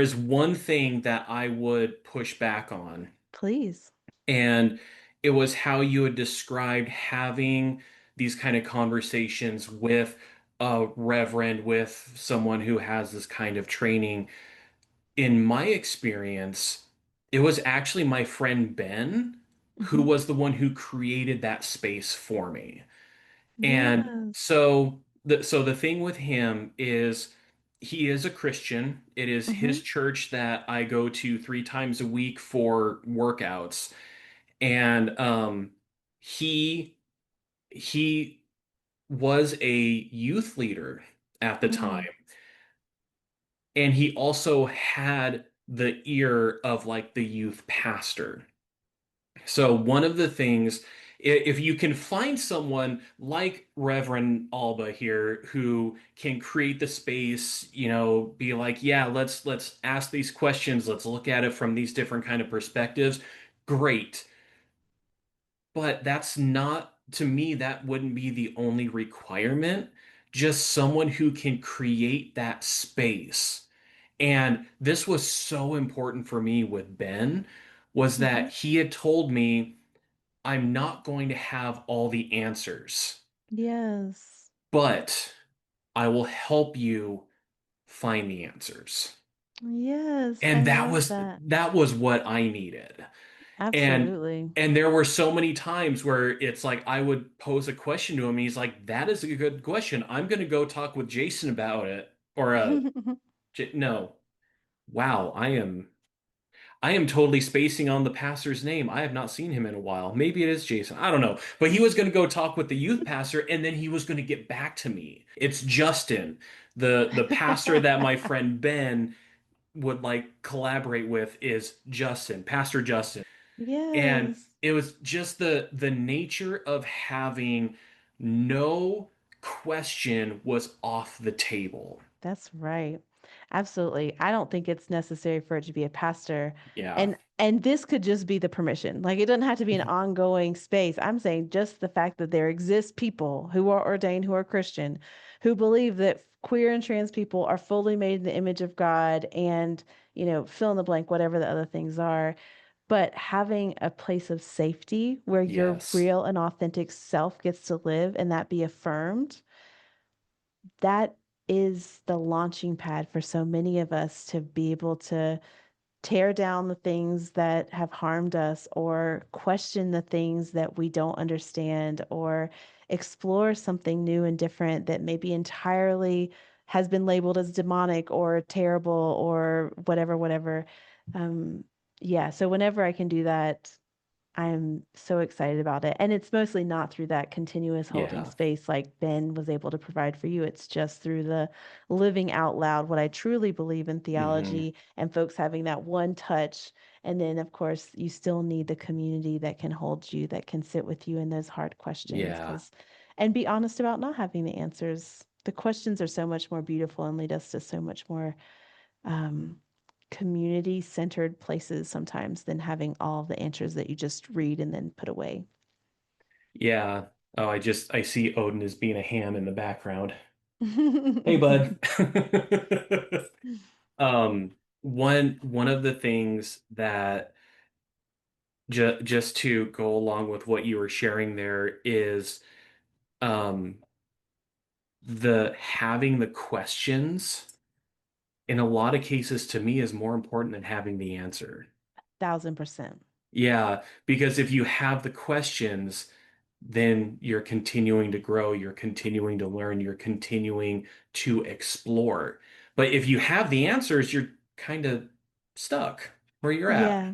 is one thing that I would push back on, Please. and it was how you had described having these kind of conversations with a reverend, with someone who has this kind of training. In my experience, it was actually my friend Ben who Mhm. was the one who created that space for me. And Yes. so the thing with him is he is a Christian. It is his Hmm. church that I go to 3 times a week for workouts. And he he was a youth leader at the time. Mm. And he also had the ear of like the youth pastor. So one of the things, if you can find someone like Reverend Alba here who can create the space, be like, yeah, let's ask these questions, let's look at it from these different kind of perspectives, great. But that's not, to me, that wouldn't be the only requirement. Just someone who can create that space. And this was so important for me with Ben, was Hmm. that he had told me, I'm not going to have all the answers, Yes. but I will help you find the answers. Yes. I And that love was that. that was what I needed. And Absolutely. and there were so many times where it's like I would pose a question to him and he's like, "That is a good question. I'm going to go talk with Jason about it." Or no. Wow, I am totally spacing on the pastor's name. I have not seen him in a while. Maybe it is Jason. I don't know. But he was going to go talk with the youth pastor and then he was going to get back to me. It's Justin, the pastor that my friend Ben would like collaborate with is Justin, Pastor Justin. And Yes. it was just the nature of having no question was off the table. That's right. Absolutely. I don't think it's necessary for it to be a pastor. Yeah. And this could just be the permission. Like it doesn't have to be an ongoing space. I'm saying just the fact that there exist people who are ordained, who are Christian, who believe that queer and trans people are fully made in the image of God and, fill in the blank, whatever the other things are. But having a place of safety where your Yes. real and authentic self gets to live and that be affirmed, that is the launching pad for so many of us to be able to tear down the things that have harmed us or question the things that we don't understand or explore something new and different that maybe entirely has been labeled as demonic or terrible or whatever, whatever. Um, yeah, so whenever I can do that, I'm so excited about it. And it's mostly not through that continuous holding Yeah. space like Ben was able to provide for you. It's just through the living out loud what I truly believe in Hmm. theology and folks having that one touch. And then, of course, you still need the community that can hold you, that can sit with you in those hard questions, Yeah. because, and be honest about not having the answers. The questions are so much more beautiful and lead us to so much more um, community centered places sometimes than having all the answers that you just read and then put away. Yeah. Oh, I see Odin as being a ham in the background. Hey, bud. One of the things that just to go along with what you were sharing there is um the having the questions in a lot of cases to me is more important than having the answer. 1000%. Yeah, because if you have the questions, then you're continuing to grow, you're continuing to learn, you're continuing to explore. But if you have the answers, you're kind of stuck where you're at. Yeah.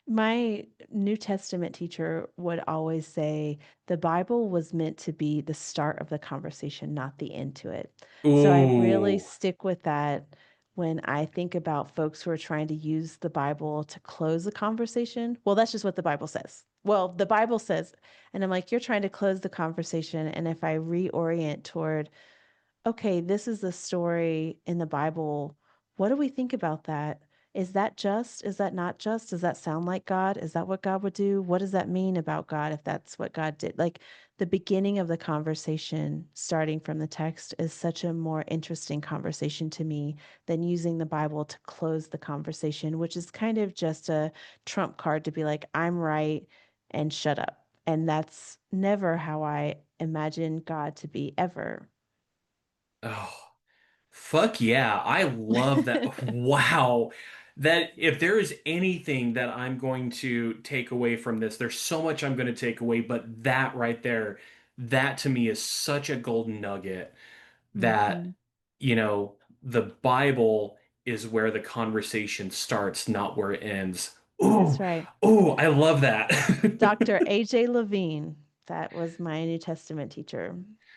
My New Testament teacher would always say the Bible was meant to be the start of the conversation, not the end to it. So I really Ooh, stick with that when I think about folks who are trying to use the Bible to close the conversation. Well, that's just what the Bible says. Well, the Bible says, and I'm like, you're trying to close the conversation. And if I reorient toward, okay, this is the story in the Bible. What do we think about that? Is that just? Is that not just? Does that sound like God? Is that what God would do? What does that mean about God if that's what God did? Like the beginning of the conversation, starting from the text, is such a more interesting conversation to me than using the Bible to close the conversation, which is kind of just a trump card to be like, I'm right and shut up. And that's never how I imagine God to be ever. oh, fuck yeah. I love that. Wow. That if there is anything that I'm going to take away from this, there's so much I'm going to take away, but that right there, that to me is such a golden nugget that, Mhm. the Bible is where the conversation starts, not where it ends. That's Ooh, right. ooh, I love that. Dr. AJ Levine, that was my New Testament teacher.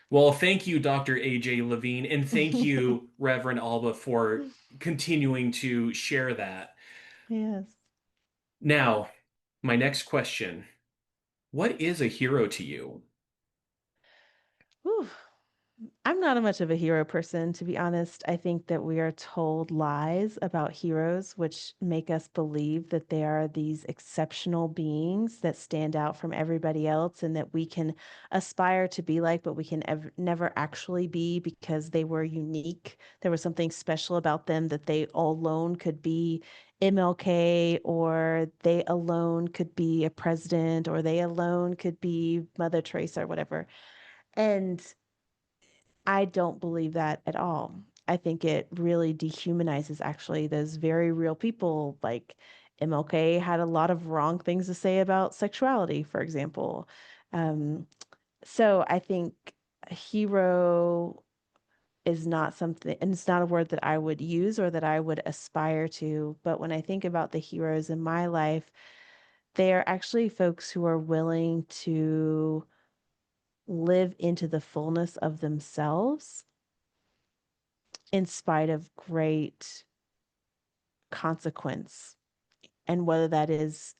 Well, thank you, Dr. AJ Levine, and thank you, Reverend Alba, for continuing to share that. Yes. Now, my next question. What is a hero to you? Whew. I'm not a much of a hero person, to be honest. I think that we are told lies about heroes, which make us believe that they are these exceptional beings that stand out from everybody else and that we can aspire to be like, but we can never actually be because they were unique. There was something special about them that they alone could be MLK, or they alone could be a president, or they alone could be Mother Teresa or whatever. And I don't believe that at all. I think it really dehumanizes actually those very real people. Like MLK had a lot of wrong things to say about sexuality, for example. Um, so I think a hero is not something, and it's not a word that I would use or that I would aspire to. But when I think about the heroes in my life, they are actually folks who are willing to live into the fullness of themselves in spite of great consequence. And whether that is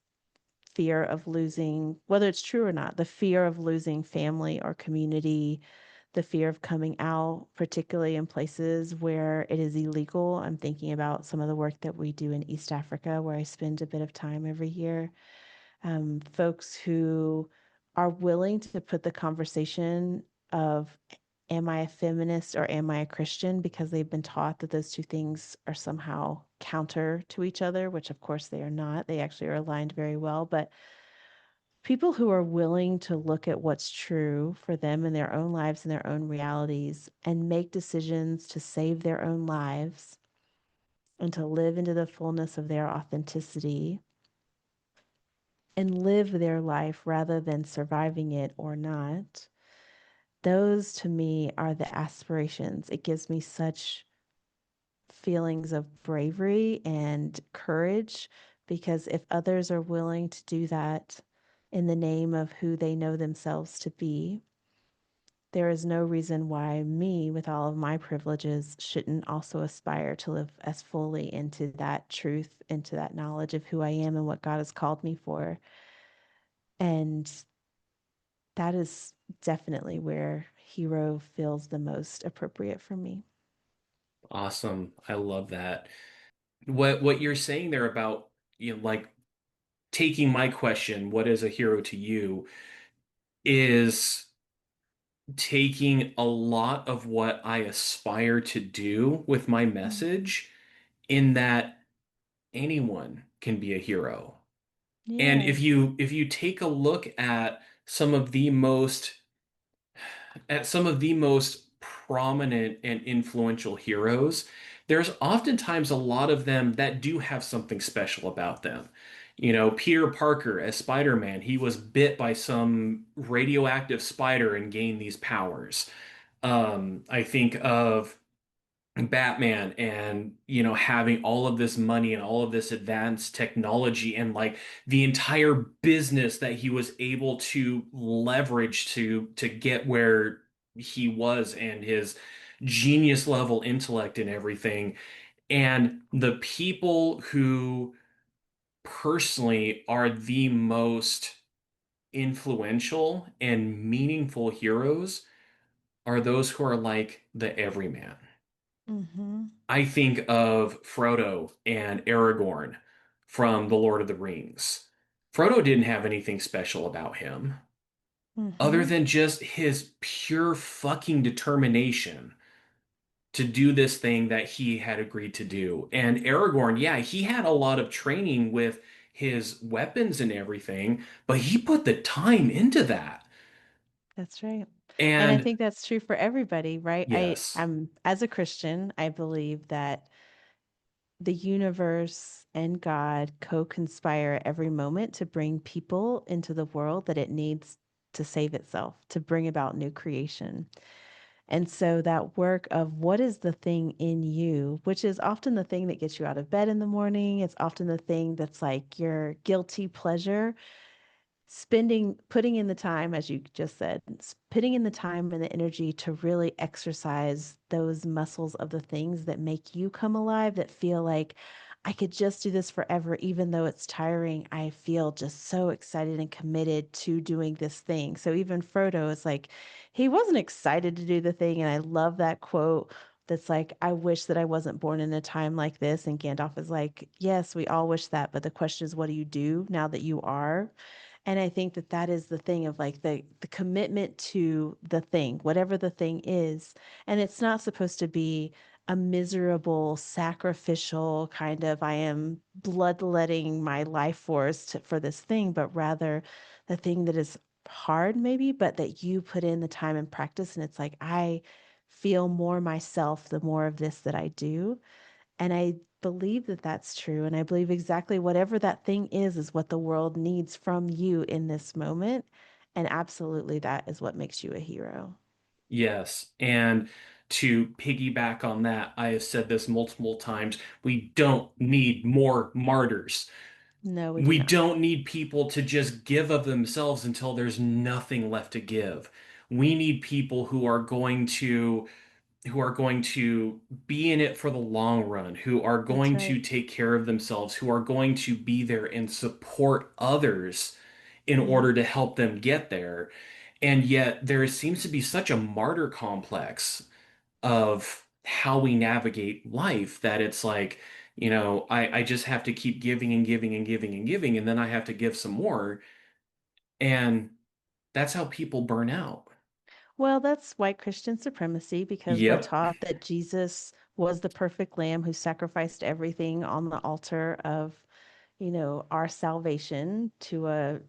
fear of losing, whether it's true or not, the fear of losing family or community, the fear of coming out, particularly in places where it is illegal. I'm thinking about some of the work that we do in East Africa, where I spend a bit of time every year. Folks who are willing to put the conversation of, am I a feminist or am I a Christian? Because they've been taught that those two things are somehow counter to each other, which of course they are not. They actually are aligned very well. But people who are willing to look at what's true for them in their own lives and their own realities and make decisions to save their own lives and to live into the fullness of their authenticity and live their life rather than surviving it or not. Those to me are the aspirations. It gives me such feelings of bravery and courage because if others are willing to do that in the name of who they know themselves to be, there is no reason why me, with all of my privileges, shouldn't also aspire to live as fully into that truth, into that knowledge of who I am and what God has called me for. And that is definitely where hero feels the most appropriate for me. Awesome. I love that. What you're saying there about, like taking my question, what is a hero to you, is taking a lot of what I aspire to do with my Mm. message, in that anyone can be a hero. And Yes. if you take a look at some of the most prominent and influential heroes, there's oftentimes a lot of them that do have something special about them. Peter Parker as Spider-Man, he was bit by some radioactive spider and gained these powers. I think of Batman and having all of this money and all of this advanced technology and like the entire business that he was able to leverage to get where he was, and his genius level intellect and everything. And the people who personally are the most influential and meaningful heroes are those who are like the everyman. Mm-hmm. I think of Frodo and Aragorn from The Lord of the Rings. Frodo didn't have anything special about him other Mm-hmm. than just his pure fucking determination to do this thing that he had agreed to do. And Aragorn, yeah, he had a lot of training with his weapons and everything, but he put the time into that. That's right. And I And think that's true for everybody, right? yes, I'm as a Christian, I believe that the universe and God co-conspire at every moment to bring people into the world that it needs to save itself, to bring about new creation. And so that work of what is the thing in you, which is often the thing that gets you out of bed in the morning, it's often the thing that's like your guilty pleasure, putting in the time, as you just said, putting in the time and the energy to really exercise those muscles of the things that make you come alive, that feel like I could just do this forever, even though it's tiring. I feel just so excited and committed to doing this thing. So even Frodo is like, he wasn't excited to do the thing. And I love that quote that's like, I wish that I wasn't born in a time like this. And Gandalf is like, yes, we all wish that. But the question is, what do you do now that you are? And I think that that is the thing of like the commitment to the thing, whatever the thing is. And it's not supposed to be a miserable, sacrificial kind of I am bloodletting my life force for this thing, but rather the thing that is hard maybe, but that you put in the time and practice. And it's like I feel more myself the more of this that I do. And I believe that that's true. And I believe exactly whatever that thing is what the world needs from you in this moment. And absolutely, that is what makes you a hero. yes. And to piggyback on that, I have said this multiple times. We don't need more martyrs. No, we do We not. don't need people to just give of themselves until there's nothing left to give. We need people who are going to be in it for the long run, who are That's going right. to take care of themselves, who are going to be there and support others in Yep. order to help them get there. And yet there seems to be such a martyr complex of how we navigate life that it's like, I just have to keep giving and giving and giving and giving, and then I have to give some more. And that's how people burn out. Well, that's white Christian supremacy because we're Yep. taught that Jesus was the perfect lamb who sacrificed everything on the altar of, our salvation to a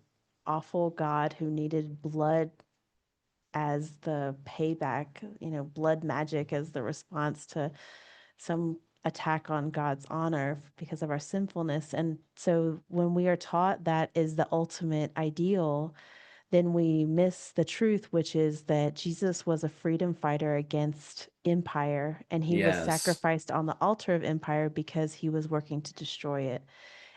awful God who needed blood as the payback, blood magic as the response to some attack on God's honor because of our sinfulness. And so when we are taught that is the ultimate ideal, then we miss the truth, which is that Jesus was a freedom fighter against empire, and he was Yes. sacrificed on the altar of empire because he was working to destroy it.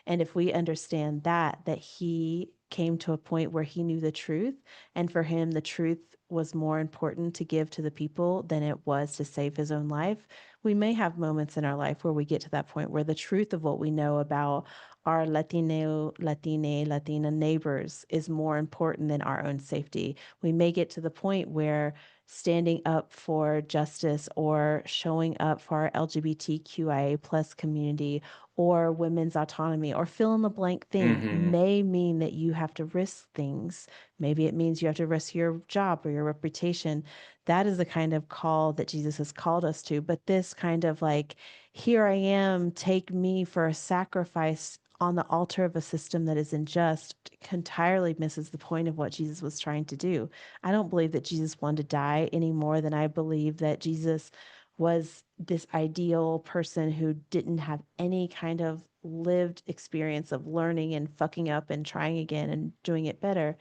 And if we understand that he came to a point where he knew the truth, and for him, the truth was more important to give to the people than it was to save his own life, we may have moments in our life where we get to that point where the truth of what we know about our Latina neighbors is more important than our own safety. We may get to the point where standing up for justice or showing up for our LGBTQIA plus community or women's autonomy or fill in the blank thing Hmm. may mean that you have to risk things. Maybe it means you have to risk your job or your reputation. That is the kind of call that Jesus has called us to. But this kind of like, here I am, take me for a sacrifice on the altar of a system that is unjust entirely misses the point of what Jesus was trying to do. I don't believe that Jesus wanted to die any more than I believe that Jesus was this ideal person who didn't have any kind of lived experience of learning and fucking up and trying again and doing it better.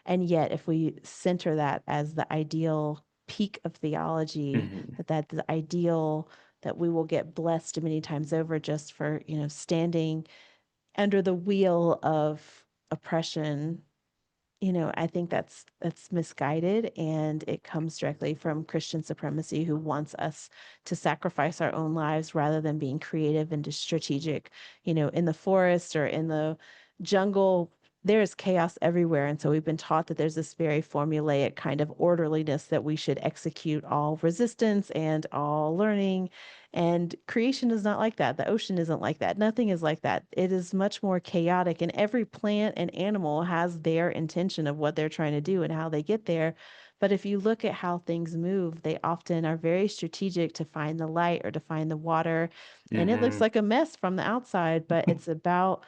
And yet, if we center that as the ideal peak of theology, Hmm. that's the ideal that we will get blessed many times over just for, standing under the wheel of oppression, I think that's misguided, and it comes directly from Christian supremacy who wants us to sacrifice our own lives rather than being creative and just strategic. In the forest or in the jungle, there is chaos everywhere. And so we've been taught that there's this very formulaic kind of orderliness that we should execute all resistance and all learning. And creation is not like that. The ocean isn't like that. Nothing is like that. It is much more chaotic. And every plant and animal has their intention of what they're trying to do and how they get there. But if you look at how things move, they often are very strategic to find the light or to find the water. And it looks Hmm. like a mess from the outside, but it's about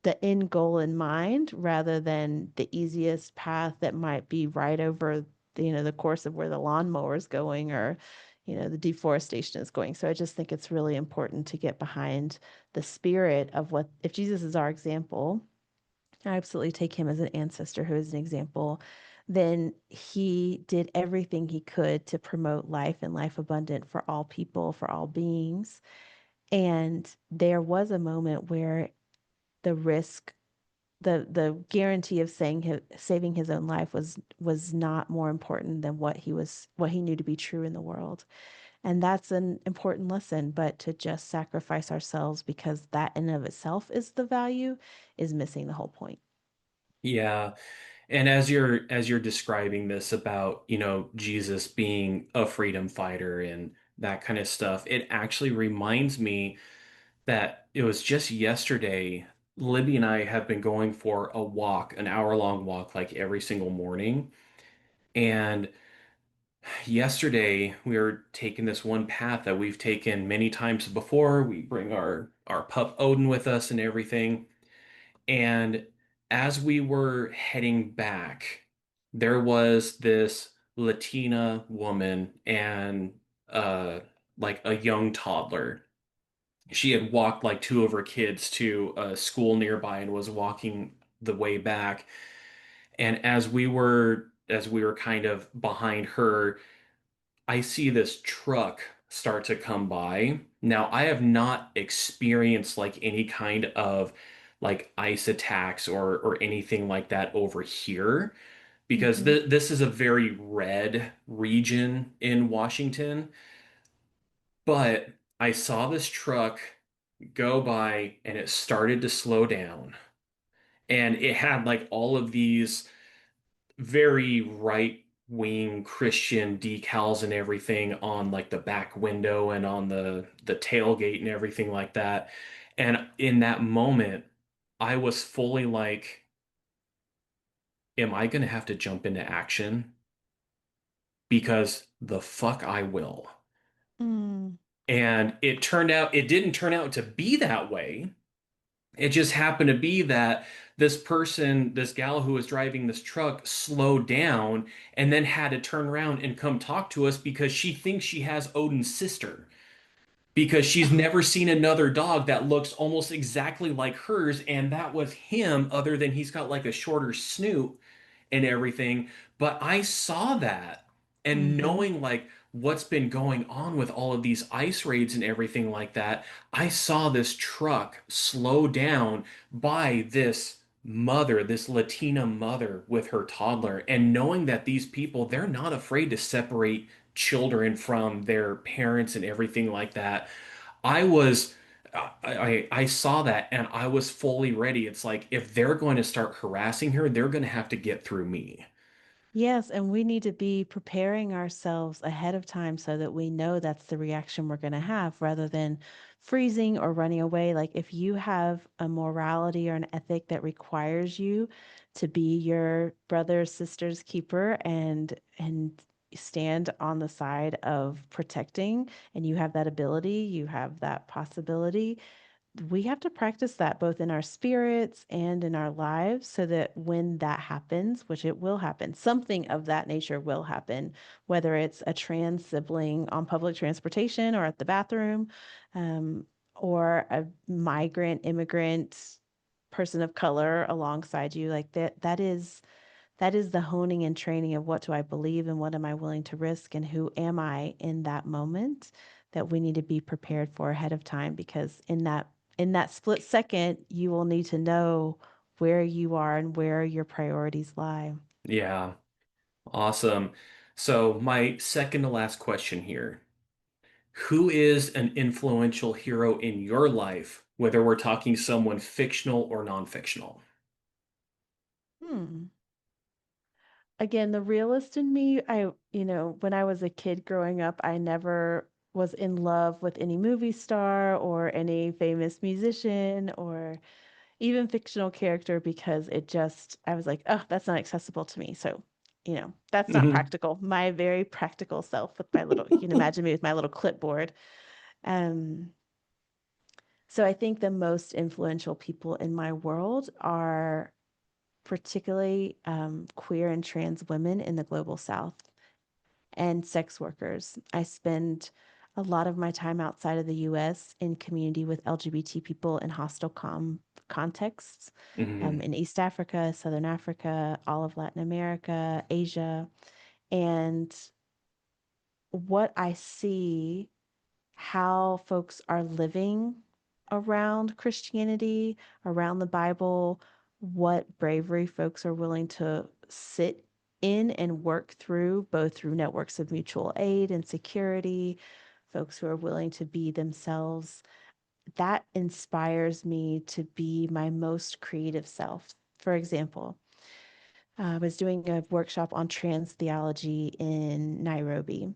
the end goal in mind rather than the easiest path that might be right over the course of where the lawnmower is going or the deforestation is going. So I just think it's really important to get behind the spirit of what, if Jesus is our example, I absolutely take him as an ancestor who is an example, then he did everything he could to promote life and life abundant for all people, for all beings. And there was a moment where the risk, the guarantee of saving his own life was not more important than what he knew to be true in the world. And that's an important lesson, but to just sacrifice ourselves because that in and of itself is the value is missing the whole point. Yeah. And as you're describing this about, Jesus being a freedom fighter and that kind of stuff, it actually reminds me that it was just yesterday, Libby and I have been going for a walk, an hour-long walk, like every single morning. And yesterday we were taking this one path that we've taken many times before. We bring our pup Odin with us and everything. And as we were heading back, there was this Latina woman and uh like a young toddler. She had walked like two of her kids to a school nearby and was walking the way back. And as we were kind of behind her, I see this truck start to come by. Now, I have not experienced like any kind of like ICE attacks or anything like that over here because Hmm. this is a very red region in Washington. But I saw this truck go by and it started to slow down. And it had like all of these very right wing Christian decals and everything on like the back window and on the tailgate and everything like that. And in that moment, I was fully like, am I gonna have to jump into action? Because the fuck I will. Mm. And it didn't turn out to be that way. It just happened to be that this gal who was driving this truck slowed down and then had to turn around and come talk to us because she thinks she has Odin's sister. Because she's never seen another dog that looks almost exactly like hers, and that was him, other than he's got like a shorter snoot and everything. But I saw that, and Hmm. knowing like what's been going on with all of these ice raids and everything like that, I saw this truck slow down by this mother, this Latina mother with her toddler, and knowing that these people, they're not afraid to separate children from their parents and everything like that. I was I saw that and I was fully ready. It's like if they're going to start harassing her, they're going to have to get through me. Yes, and we need to be preparing ourselves ahead of time so that we know that's the reaction we're going to have rather than freezing or running away. Like if you have a morality or an ethic that requires you to be your brother or sister's keeper and stand on the side of protecting and you have that ability, you have that possibility, we have to practice that both in our spirits and in our lives so that when that happens, which it will happen, something of that nature will happen, whether it's a trans sibling on public transportation or at the bathroom, um, or a migrant, immigrant, person of color alongside you. Like that is the honing and training of what do I believe and what am I willing to risk and who am I in that moment that we need to be prepared for ahead of time because in that split second you will need to know where you are and where your priorities lie. Yeah, awesome. So my second to last question here. Who is an influential hero in your life, whether we're talking someone fictional or non-fictional? Hmm. Again, the realist in me, when I was a kid growing up, I never was in love with any movie star or any famous musician or even fictional character because I was like, oh, that's not accessible to me. So, that's not Mhm. practical. My very practical self with my little, you can imagine me with my little clipboard. Um, so I think the most influential people in my world are particularly queer and trans women in the global South and sex workers. I spend a lot of my time outside of the US in community with LGBT people in hostile contexts Mhm. in East Africa, Southern Africa, all of Latin America, Asia. And what I see how folks are living around Christianity, around the Bible, what bravery folks are willing to sit in and work through, both through networks of mutual aid and security, folks who are willing to be themselves. That inspires me to be my most creative self. For example, I was doing a workshop on trans theology in Nairobi.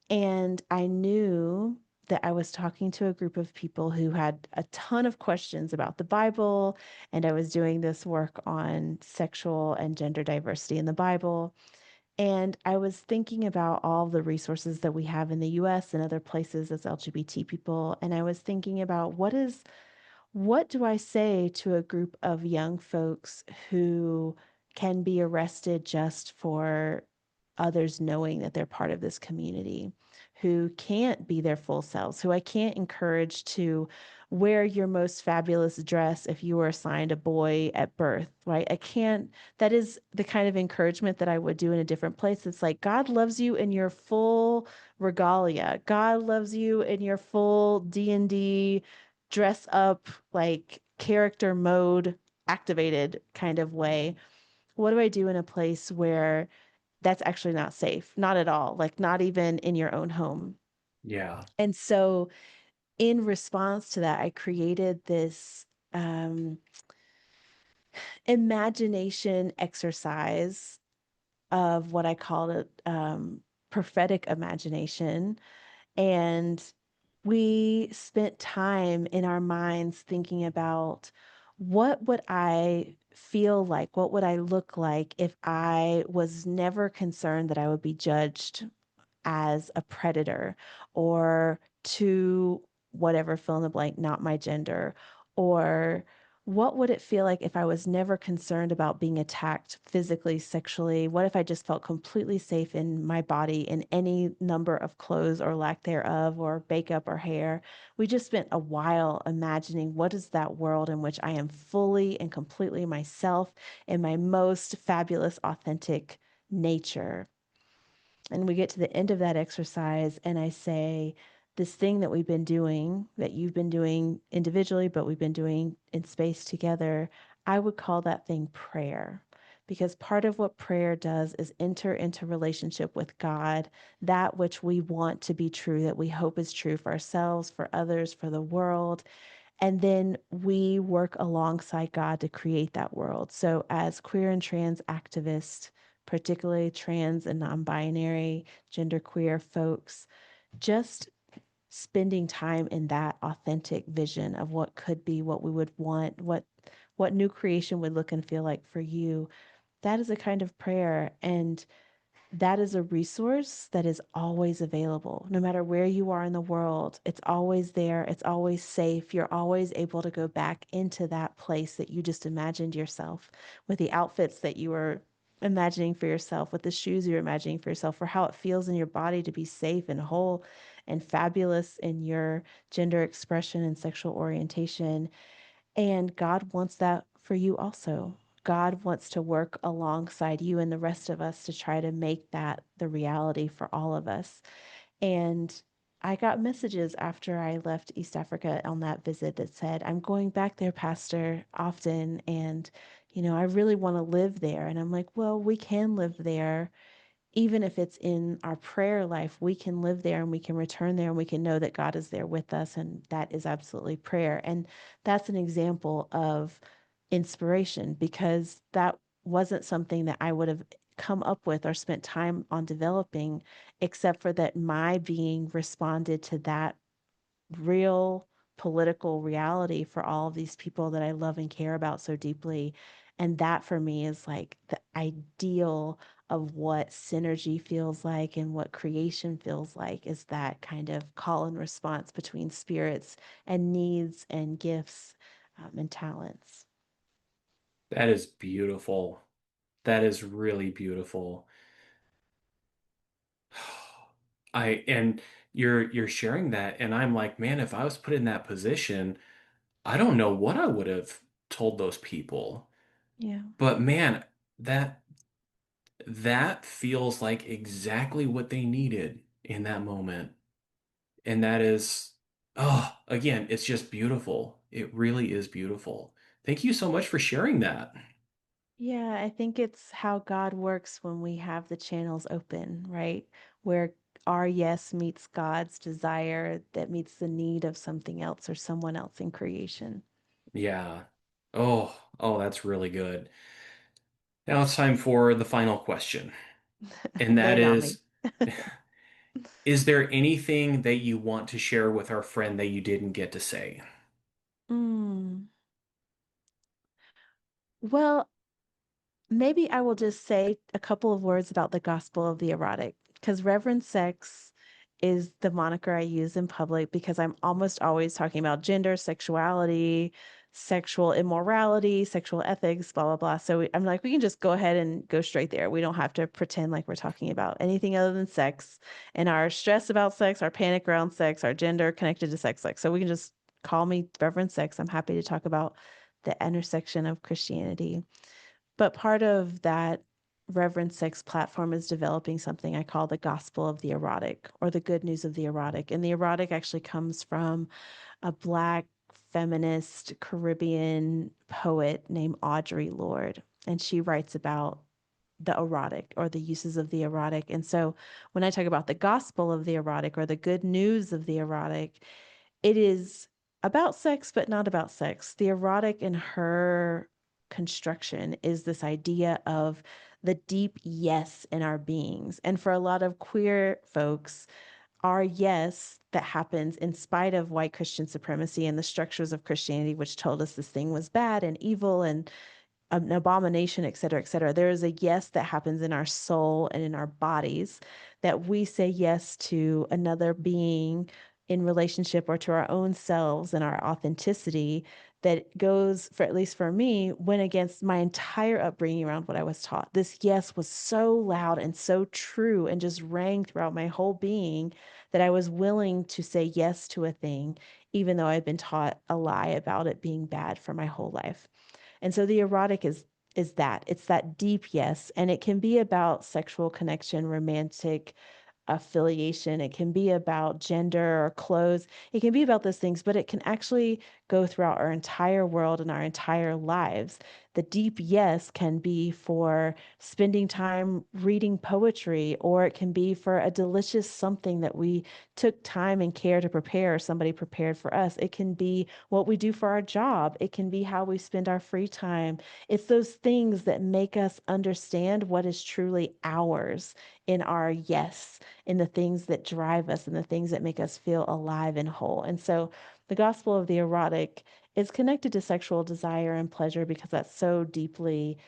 And I knew that I was talking to a group of people who had a ton of questions about the Bible. And I was doing this work on sexual and gender diversity in the Bible. And I was thinking about all the resources that we have in the US and other places as LGBT people. And I was thinking about what do I say to a group of young folks who can be arrested just for others knowing that they're part of this community, who can't be their full selves, who I can't encourage to wear your most fabulous dress if you were assigned a boy at birth, right? I can't, that is the kind of encouragement that I would do in a different place. It's like God loves you in your full regalia. God loves you in your full D&D dress up, like character mode activated kind of way. What do I do in a place where that's actually not safe? Not at all, like not even in your own home. Yeah. And so, in response to that, I created this um, imagination exercise of what I called it prophetic imagination. And we spent time in our minds thinking about what would I feel like? What would I look like if I was never concerned that I would be judged as a predator or to whatever, fill in the blank, not my gender? Or what would it feel like if I was never concerned about being attacked physically, sexually? What if I just felt completely safe in my body in any number of clothes or lack thereof, or makeup or hair? We just spent a while imagining what is that world in which I am fully and completely myself in my most fabulous, authentic nature. And we get to the end of that exercise, and I say, this thing that we've been doing, that you've been doing individually, but we've been doing in space together, I would call that thing prayer. Because part of what prayer does is enter into relationship with God, that which we want to be true, that we hope is true for ourselves, for others, for the world. And then we work alongside God to create that world. So, as queer and trans activists, particularly trans and non binary, genderqueer folks, just spending time in that authentic vision of what could be, what we would want, what new creation would look and feel like for you. That is a kind of prayer. And that is a resource that is always available. No matter where you are in the world, it's always there. It's always safe. You're always able to go back into that place that you just imagined yourself, with the outfits that you were imagining for yourself, with the shoes you're imagining for yourself, for how it feels in your body to be safe and whole and fabulous in your gender expression and sexual orientation. And God wants that for you also. God wants to work alongside you and the rest of us to try to make that the reality for all of us. And I got messages after I left East Africa on that visit that said, I'm going back there, Pastor, often. And, I really want to live there. And I'm like, well, we can live there even if it's in our prayer life. We can live there and we can return there and we can know that God is there with us. And that is absolutely prayer. And that's an example of inspiration, because that wasn't something that I would have come up with or spent time on developing, except for that my being responded to that real political reality for all of these people that I love and care about so deeply. And that for me is like the ideal of what synergy feels like and what creation feels like, is that kind of call and response between spirits and needs and gifts, and talents. That is beautiful. That is really beautiful. And you're sharing that, and I'm like, man, if I was put in that position, I don't know what I would have told those people. Yeah. But man, that that feels like exactly what they needed in that moment. And that is, oh, again, it's just beautiful. It really is beautiful. Thank you so much for sharing that. Yeah, I think it's how God works when we have the channels open, right? Where our yes meets God's desire that meets the need of something else or someone else in creation. Yeah. Oh, that's really good. Now it's time for the final question. And Lay that it on me. is there anything that you want to share with our friend that you didn't get to say? Mm. Well, maybe I will just say a couple of words about the gospel of the erotic, because Reverend Sex is the moniker I use in public, because I'm almost always talking about gender, sexuality, sexual immorality, sexual ethics, blah, blah, blah. So I'm like, we can just go ahead and go straight there. We don't have to pretend like we're talking about anything other than sex and our stress about sex, our panic around sex, our gender connected to sex. Like, so we can just call me Reverend Sex. I'm happy to talk about the intersection of Christianity. But part of that Reverend Sex platform is developing something I call the gospel of the erotic, or the good news of the erotic. And the erotic actually comes from a Black feminist Caribbean poet named Audre Lorde. And she writes about the erotic, or the uses of the erotic. And so when I talk about the gospel of the erotic, or the good news of the erotic, it is about sex, but not about sex. The erotic in her construction is this idea of the deep yes in our beings. And for a lot of queer folks, our yes that happens in spite of white Christian supremacy and the structures of Christianity, which told us this thing was bad and evil and an abomination, et cetera, et cetera. There is a yes that happens in our soul and in our bodies, that we say yes to another being in relationship, or to our own selves and our authenticity, that goes, for at least for me, went against my entire upbringing around what I was taught. This yes was so loud and so true and just rang throughout my whole being, that I was willing to say yes to a thing, even though I'd been taught a lie about it being bad for my whole life. And so the erotic is that. It's that deep yes, and it can be about sexual connection, romantic affiliation. It can be about gender or clothes. It can be about those things, but it can actually go throughout our entire world and our entire lives. The deep yes can be for spending time reading poetry, or it can be for a delicious something that we took time and care to prepare, or somebody prepared for us. It can be what we do for our job. It can be how we spend our free time. It's those things that make us understand what is truly ours in our yes, in the things that drive us and the things that make us feel alive and whole. And so the gospel of the erotic is connected to sexual desire and pleasure, because that's so deeply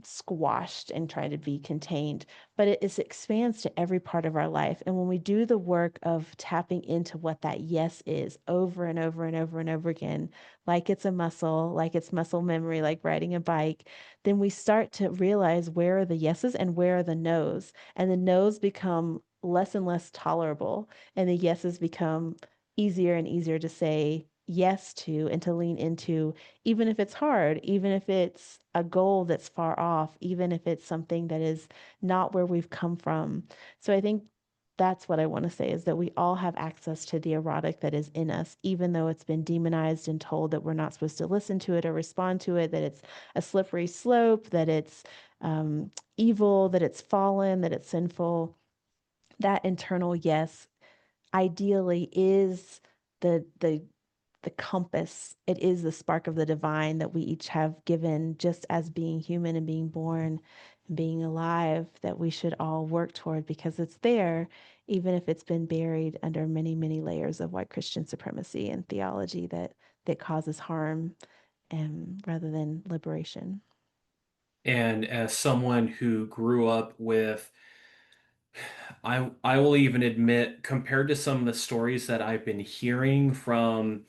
squashed and trying to be contained, but it expands to every part of our life. And when we do the work of tapping into what that yes is over and over and over and over again, like it's a muscle, like it's muscle memory, like riding a bike, then we start to realize where are the yeses and where are the nos. And the no's become less and less tolerable, and the yeses become easier and easier to say yes to and to lean into, even if it's hard, even if it's a goal that's far off, even if it's something that is not where we've come from. So I think that's what I want to say, is that we all have access to the erotic that is in us, even though it's been demonized and told that we're not supposed to listen to it or respond to it, that it's a slippery slope, that it's evil, that it's fallen, that it's sinful. That internal yes ideally is the the compass. It is the spark of the divine that we each have given, just as being human and being born and being alive, that we should all work toward, because it's there, even if it's been buried under many, many layers of white Christian supremacy and theology that causes harm, and rather than liberation. And as someone who grew up with, I will even admit, compared to some of the stories that I've been hearing from,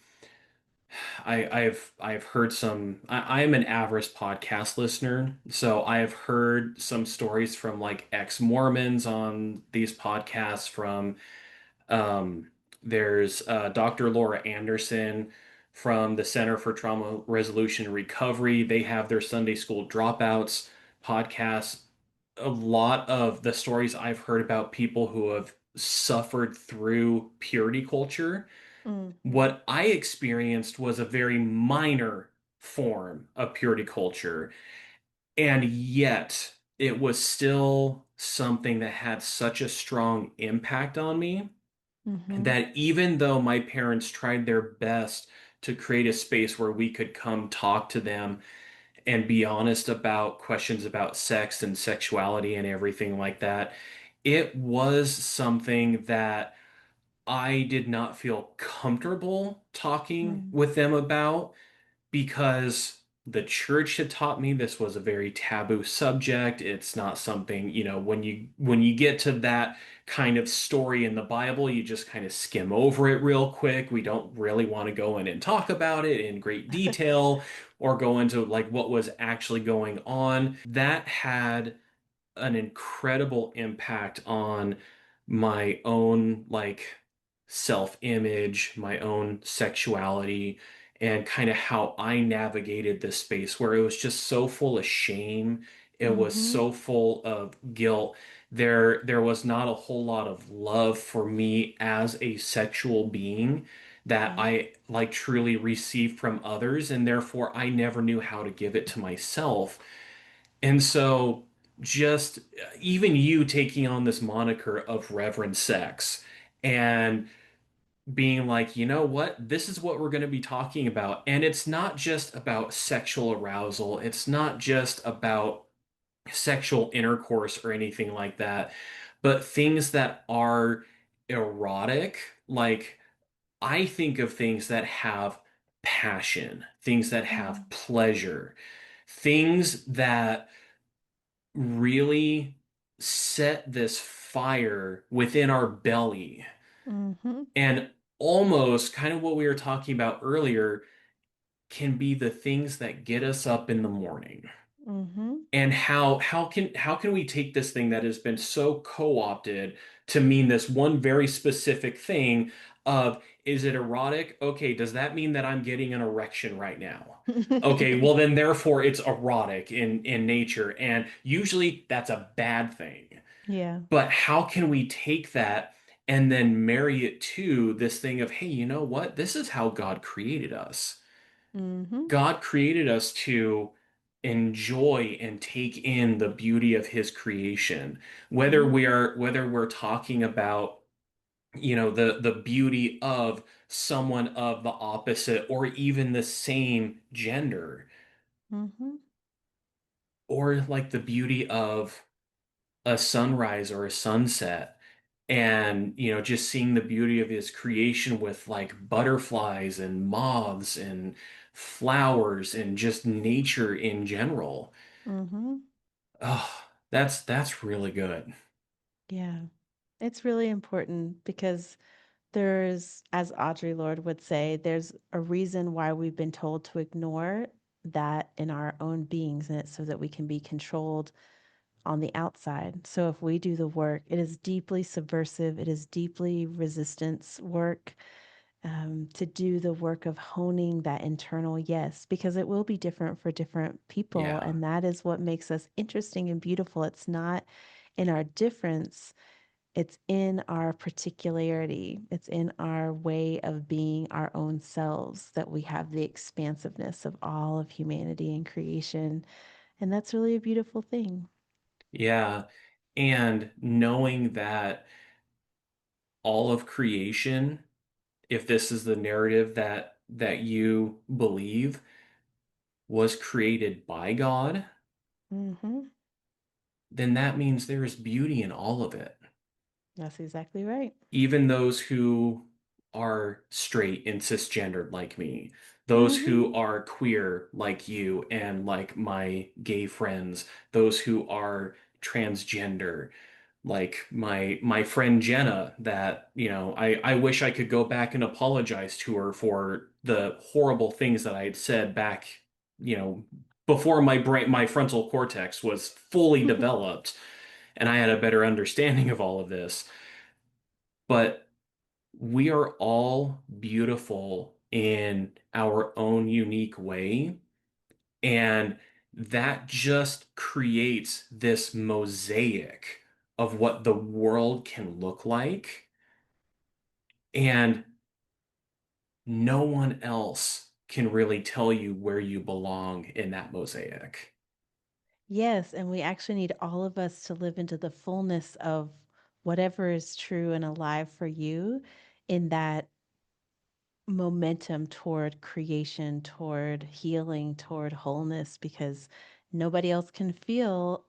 I've heard some. I am an average podcast listener, so I have heard some stories from like ex-Mormons on these podcasts. From there's Dr. Laura Anderson from the Center for Trauma Resolution and Recovery. They have their Sunday School Dropouts podcast. A lot of the stories I've heard about people who have suffered through purity culture, Mm-hmm. what I experienced was a very minor form of purity culture, and yet it was still something that had such a strong impact on me Mm-hmm. that even though my parents tried their best to create a space where we could come talk to them and be honest about questions about sex and sexuality and everything like that, it was something that I did not feel comfortable talking Mm-hmm. with them about, because the church had taught me this was a very taboo subject. It's not something, when you get to that kind of story in the Bible, you just kind of skim over it real quick. We don't really want to go in and talk about it in great detail or go into like what was actually going on. That had an incredible impact on my own like self-image, my own sexuality, and kind of how I navigated this space where it was just so full of shame. It was Mm-hmm. so full of guilt. There was not a whole lot of love for me as a sexual being that Right. I like truly received from others, and therefore I never knew how to give it to myself. And so just even you taking on this moniker of Reverend Sex and being like, you know what, this is what we're going to be talking about. And it's not just about sexual arousal, it's not just about sexual intercourse or anything like that, but things that are erotic. Like, I think of things that have passion, things that have Mm. pleasure, things that really set this fire within our belly. Mm-hmm. And almost kind of what we were talking about earlier can be the things that get us up in the morning. Mm-hmm. And how can we take this thing that has been so co-opted to mean this one very specific thing of, is it erotic? Okay, does that mean that I'm getting an erection right now? Okay, well then therefore it's erotic in nature, and usually that's a bad thing. Yeah. But how can we take that and then marry it to this thing of, hey, you know what? This is how God created us. Mm-hmm. God created us to enjoy and take in the beauty of his creation. Mm-hmm. Whether we're talking about, the beauty of someone of the opposite or even the same gender, Mm-hmm. or like the beauty of a sunrise or a sunset, and just seeing the beauty of his creation with like butterflies and moths and flowers and just nature in general. Mm-hmm. Oh, that's really good. Yeah. It's really important because there's, as Audre Lorde would say, there's a reason why we've been told to ignore that in our own beings, and it's so that we can be controlled on the outside. So if we do the work, it is deeply subversive, it is deeply resistance work, to do the work of honing that internal yes, because it will be different for different people. Yeah. And that is what makes us interesting and beautiful. It's not in our difference, it's in our particularity, it's in our way of being our own selves that we have the expansiveness of all of humanity and creation. And that's really a beautiful thing. Yeah. And knowing that all of creation, if this is the narrative that you believe, was created by God, Hmm. then that means there is beauty in all of it. That's exactly right. Even those who are straight and cisgendered like me, those Hmm. who are queer like you and like my gay friends, those who are transgender, like my friend Jenna, that, I wish I could go back and apologize to her for the horrible things that I had said back, you know, before my frontal cortex was fully developed and I had a better understanding of all of this. But we are all beautiful in our own unique way. And that just creates this mosaic of what the world can look like. And no one else can really tell you where you belong in that mosaic. Yes, and we actually need all of us to live into the fullness of whatever is true and alive for you in that momentum toward creation, toward healing, toward wholeness, because nobody else can fill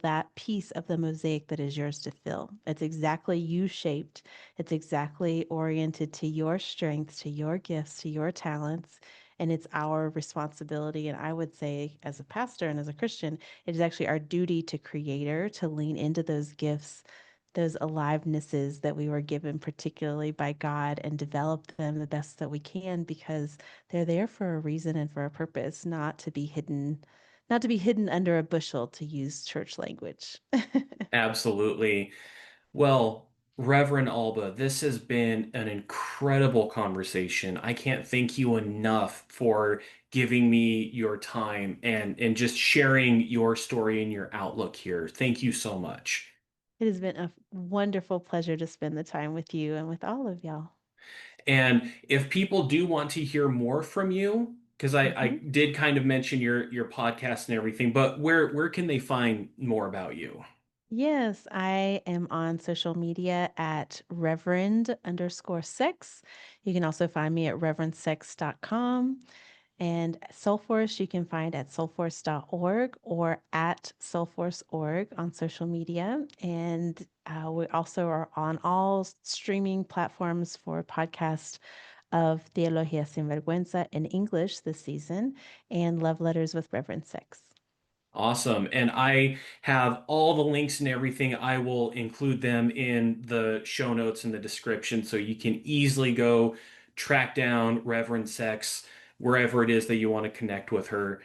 that piece of the mosaic that is yours to fill. It's exactly you shaped. It's exactly oriented to your strengths, to your gifts, to your talents. And it's our responsibility. And I would say, as a pastor and as a Christian, it is actually our duty to creator to lean into those gifts, those alivenesses that we were given, particularly by God, and develop them the best that we can because they're there for a reason and for a purpose, not to be hidden under a bushel, to use church language. Absolutely. Well, Reverend Alba, this has been an incredible conversation. I can't thank you enough for giving me your time and just sharing your story and your outlook here. Thank you so much. It has been a wonderful pleasure to spend the time with you and with all of y'all. And if people do want to hear more from you, because I Mhm. did kind of mention your podcast and everything, but where can they find more about you? Yes, I am on social media at Reverend_Sex. You can also find me at reverendsex.com. And Soulforce, you can find at soulforce.org or at soulforce.org on social media. And we also are on all streaming platforms for podcasts of Theología Sin Vergüenza in English this season and Love Letters with Reverend Sex. Awesome. And I have all the links and everything. I will include them in the show notes in the description so you can easily go track down Reverend Sex wherever it is that you want to connect with her.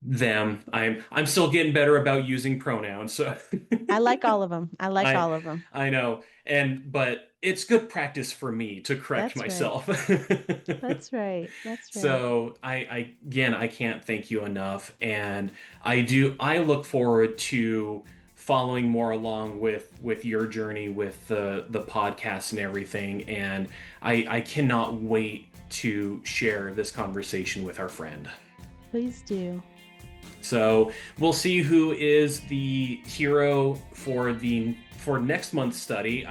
Them. I'm still getting better about using pronouns. So I like all of them. I like I all of them. I know. But it's good practice for me to correct That's right. myself. That's right. That's right. So I again I can't thank you enough. And I look forward to following more along with your journey with the podcast and everything. And I cannot wait to share this conversation with our friend. Please do. So we'll see who is the hero for next month's study.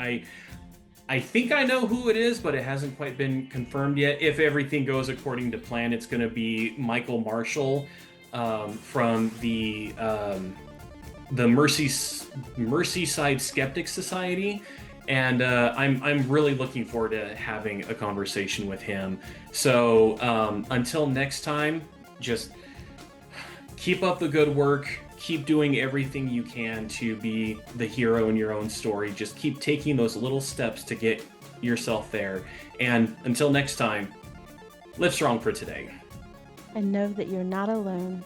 I think I know who it is, but it hasn't quite been confirmed yet. If everything goes according to plan, it's going to be Michael Marshall from the Merseyside Skeptic Society, and I'm really looking forward to having a conversation with him. So until next time, just keep up the good work. Keep doing everything you can to be the hero in your own story. Just keep taking those little steps to get yourself there. And until next time, live strong for today. And know that you're not alone.